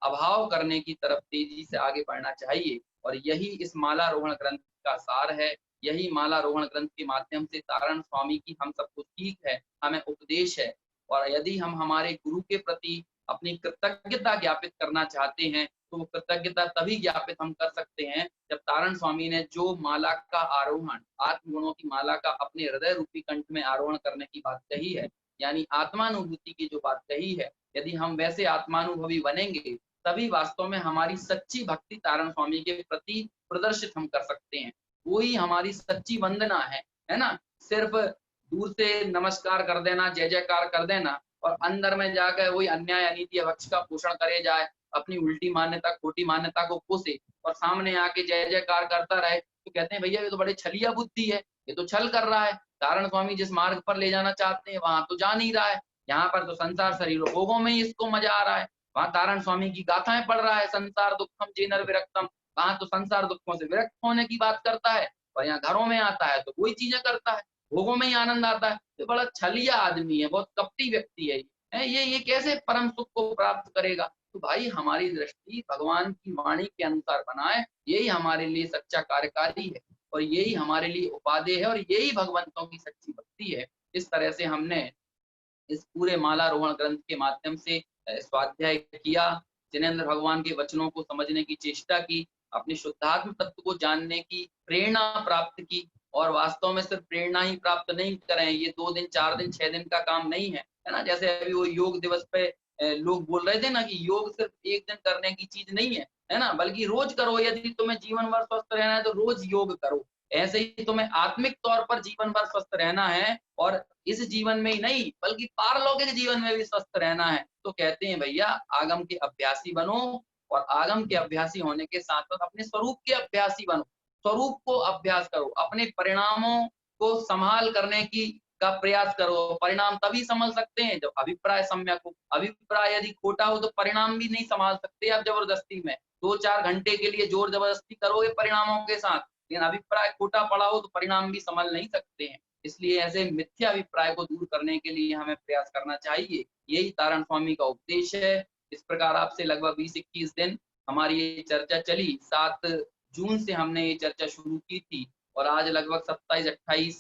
अभाव करने की तरफ तेजी से आगे बढ़ना चाहिए। और यही इस मालारोहण ग्रंथ का सार है। यही मालारोहण ग्रंथ के माध्यम से तारण स्वामी की हम सबको सीख है, हमें उपदेश है। और यदि हम हमारे गुरु के प्रति अपनी कृतज्ञता ज्ञापित करना चाहते हैं तो वो कृतज्ञता तभी ज्ञापित हम कर सकते हैं जब तारण स्वामी ने जो माला का आरोहण, आत्मगुणों की माला का अपने हृदय रूपी कंठ में आरोहण करने की बात कही है, यानी आत्मानुभूति की जो बात कही है, यदि हम वैसे आत्मानुभवी बनेंगे तभी वास्तव में हमारी सच्ची भक्ति तारण स्वामी के प्रति प्रदर्शित हम कर सकते हैं। वही हमारी सच्ची वंदना है ना। सिर्फ दूर से नमस्कार कर देना, जय जयकार कर देना, और अंदर में जाकर वही अन्याय अनीति पक्ष का पोषण करे जाए, अपनी उल्टी मान्यता, खोटी मान्यता को पोसे और सामने आके जय जयकार करता रहे, तो कहते हैं भैया ये तो बड़े छलिया बुद्धि है, ये तो छल कर रहा है। तारण स्वामी जिस मार्ग पर ले जाना चाहते हैं वहां तो जा नहीं रहा है। यहाँ पर तो संसार शरीर भोगों में ही इसको मजा आ रहा है। वहां तारण स्वामी की गाथाएं पढ़ रहा है, संसार दुखम जेनर विरक्तम, वहां तो संसार दुखों से विरक्त होने की बात करता है, और यहाँ घरों में आता है तो वही चीजें करता है, भोगों में ही आनंद आता है। तो बड़ा छलिया आदमी है, बहुत कपटी व्यक्ति है, है, ये कैसे परम सुख को प्राप्त करेगा? तो भाई हमारी दृष्टि भगवान की वाणी के अनुसार बनाए, यही हमारे लिए सच्चा कार्यकारी है और यही हमारे लिए उपादेय है और यही भगवंतों की सच्ची भक्ति है। इस तरह से हमने इस पूरे मालारोहण ग्रंथ के माध्यम से स्वाध्याय किया, जिनेंद्र भगवान के वचनों को समझने की चेष्टा की, अपने शुद्धात्म तत्व को जानने की प्रेरणा प्राप्त की और वास्तव में सिर्फ प्रेरणा ही प्राप्त नहीं करें, ये 2 दिन, 4 दिन, 6 दिन का काम नहीं है, है ना? जैसे अभी वो योग दिवस पे लोग बोल रहे थे ना कि योग सिर्फ 1 दिन करने की चीज नहीं है ना? बल्कि रोज करो, यदि तुम्हें जीवन भर स्वस्थ रहना है तो रोज योग करो। ऐसे ही तुम्हें आत्मिक तौर पर जीवन भर स्वस्थ रहना है और इस जीवन में ही नहीं बल्कि पारलौकिक जीवन में भी स्वस्थ रहना है, तो कहते हैं भैया आगम के अभ्यासी बनो और आगम के अभ्यासी होने के साथ साथ अपने स्वरूप के अभ्यासी बनो। स्वरूप को अभ्यास करो, अपने परिणामों को संभाल करने की का प्रयास करो। परिणाम तभी संभल सकते हैं जब अभिप्राय सम्यक हो। अभिप्राय यदि खोटा हो तो परिणाम भी नहीं संभाल सकते आप जबरदस्ती में। 2-4 घंटे के लिए जोर जबरदस्ती करोगे परिणामों के साथ, लेकिन अभिप्राय खोटा पड़ा हो तो परिणाम भी संभल नहीं सकते हैं। इसलिए ऐसे मिथ्या अभिप्राय को दूर करने के लिए हमें प्रयास करना चाहिए। यही तारण स्वामी का उपदेश है। इस प्रकार आपसे लगभग 20-21 दिन हमारी ये चर्चा चली। 7 जून से हमने ये चर्चा शुरू की थी और आज लगभग 27-28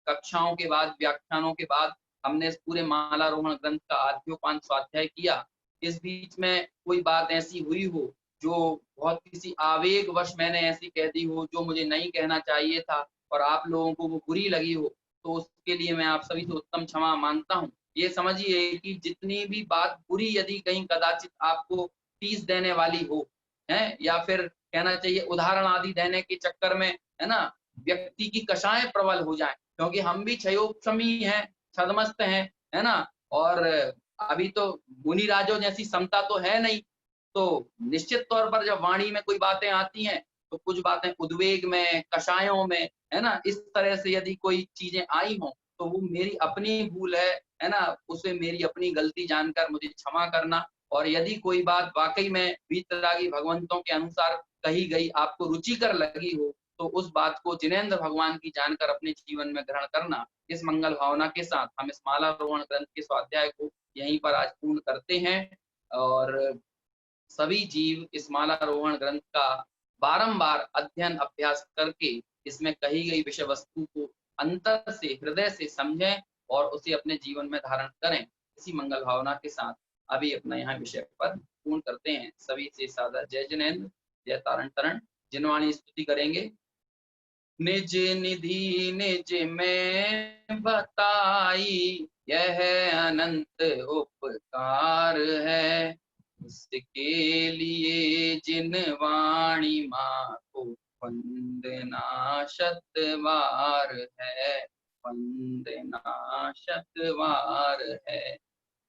कक्षाओं के बाद, व्याख्यानों के बाद हमने इस पूरे मालारोहण ग्रंथ का आद्योपांत स्वाध्याय किया। इस बीच में कोई बात ऐसी हुई हो जो बहुत किसी आवेगवश मैंने ऐसी कह दी हो जो मुझे नहीं कहना चाहिए था और आप लोगों को वो बुरी लगी हो, तो उसके लिए मैं आप सभी से उत्तम क्षमा मांगता हूँ। ये समझिए कि जितनी भी बात बुरी यदि कहीं कदाचित आपको टीस देने वाली हो, हैं? या फिर कहना चाहिए उदाहरण आदि देने के चक्कर में, है ना? व्यक्ति की कषाएँ प्रबल हो जाएँ, क्योंकि हम भी क्षयोपशमी हैं, छद्मस्त हैं, है ना? और अभी तो मुनिराजों जैसी समता तो है नहीं, तो निश्चित तौर पर जब वाणी में कोई बातें आती हैं, तो कुछ बातें उद्वेग में, कषायों में, है ना? इस तरह से यदि कोई चीज़ें आई हों, तो वो मेरी अपनी भूल है ना? उसे मेरी अपनी गलती जानकर मुझे क्षमा करना और यदि कोई बात वाक़ई में वीतरागी भगवंतों के अनुसार कही गई, आपको रुचिकर लगी हो, तो उस बात को जिनेंद्र भगवान की जानकर अपने जीवन में ग्रहण करना। इस मंगल भावना के साथ हम इस मालारोहण ग्रंथ के स्वाध्याय को यहीं पर आज पूर्ण करते हैं और सभी जीव इस मालारोहण ग्रंथ का बारंबार अध्ययन अभ्यास करके इसमें कही गई विषय वस्तु को अंतर से, हृदय से समझें और उसे अपने जीवन में धारण करें। इसी मंगल भावना के साथ अभी अपना यहाँ विषय पर पूर्ण करते हैं। सभी से सादर जय जिनेंद्र, जय तारण तरण। जिनवाणी स्तुति करेंगे। निज निधि निज में बताई, यह अनंत उपकार है। इसके लिए जिन वाणी माँ को वंदना शत बार है, वंदना शत बार है।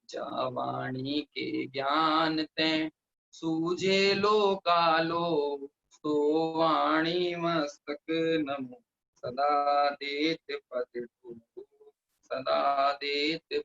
जा वाणी के ज्ञान ते सूझे लोकालो, सो वाणी मस्तक नमो सदा देत पद को, सदा देत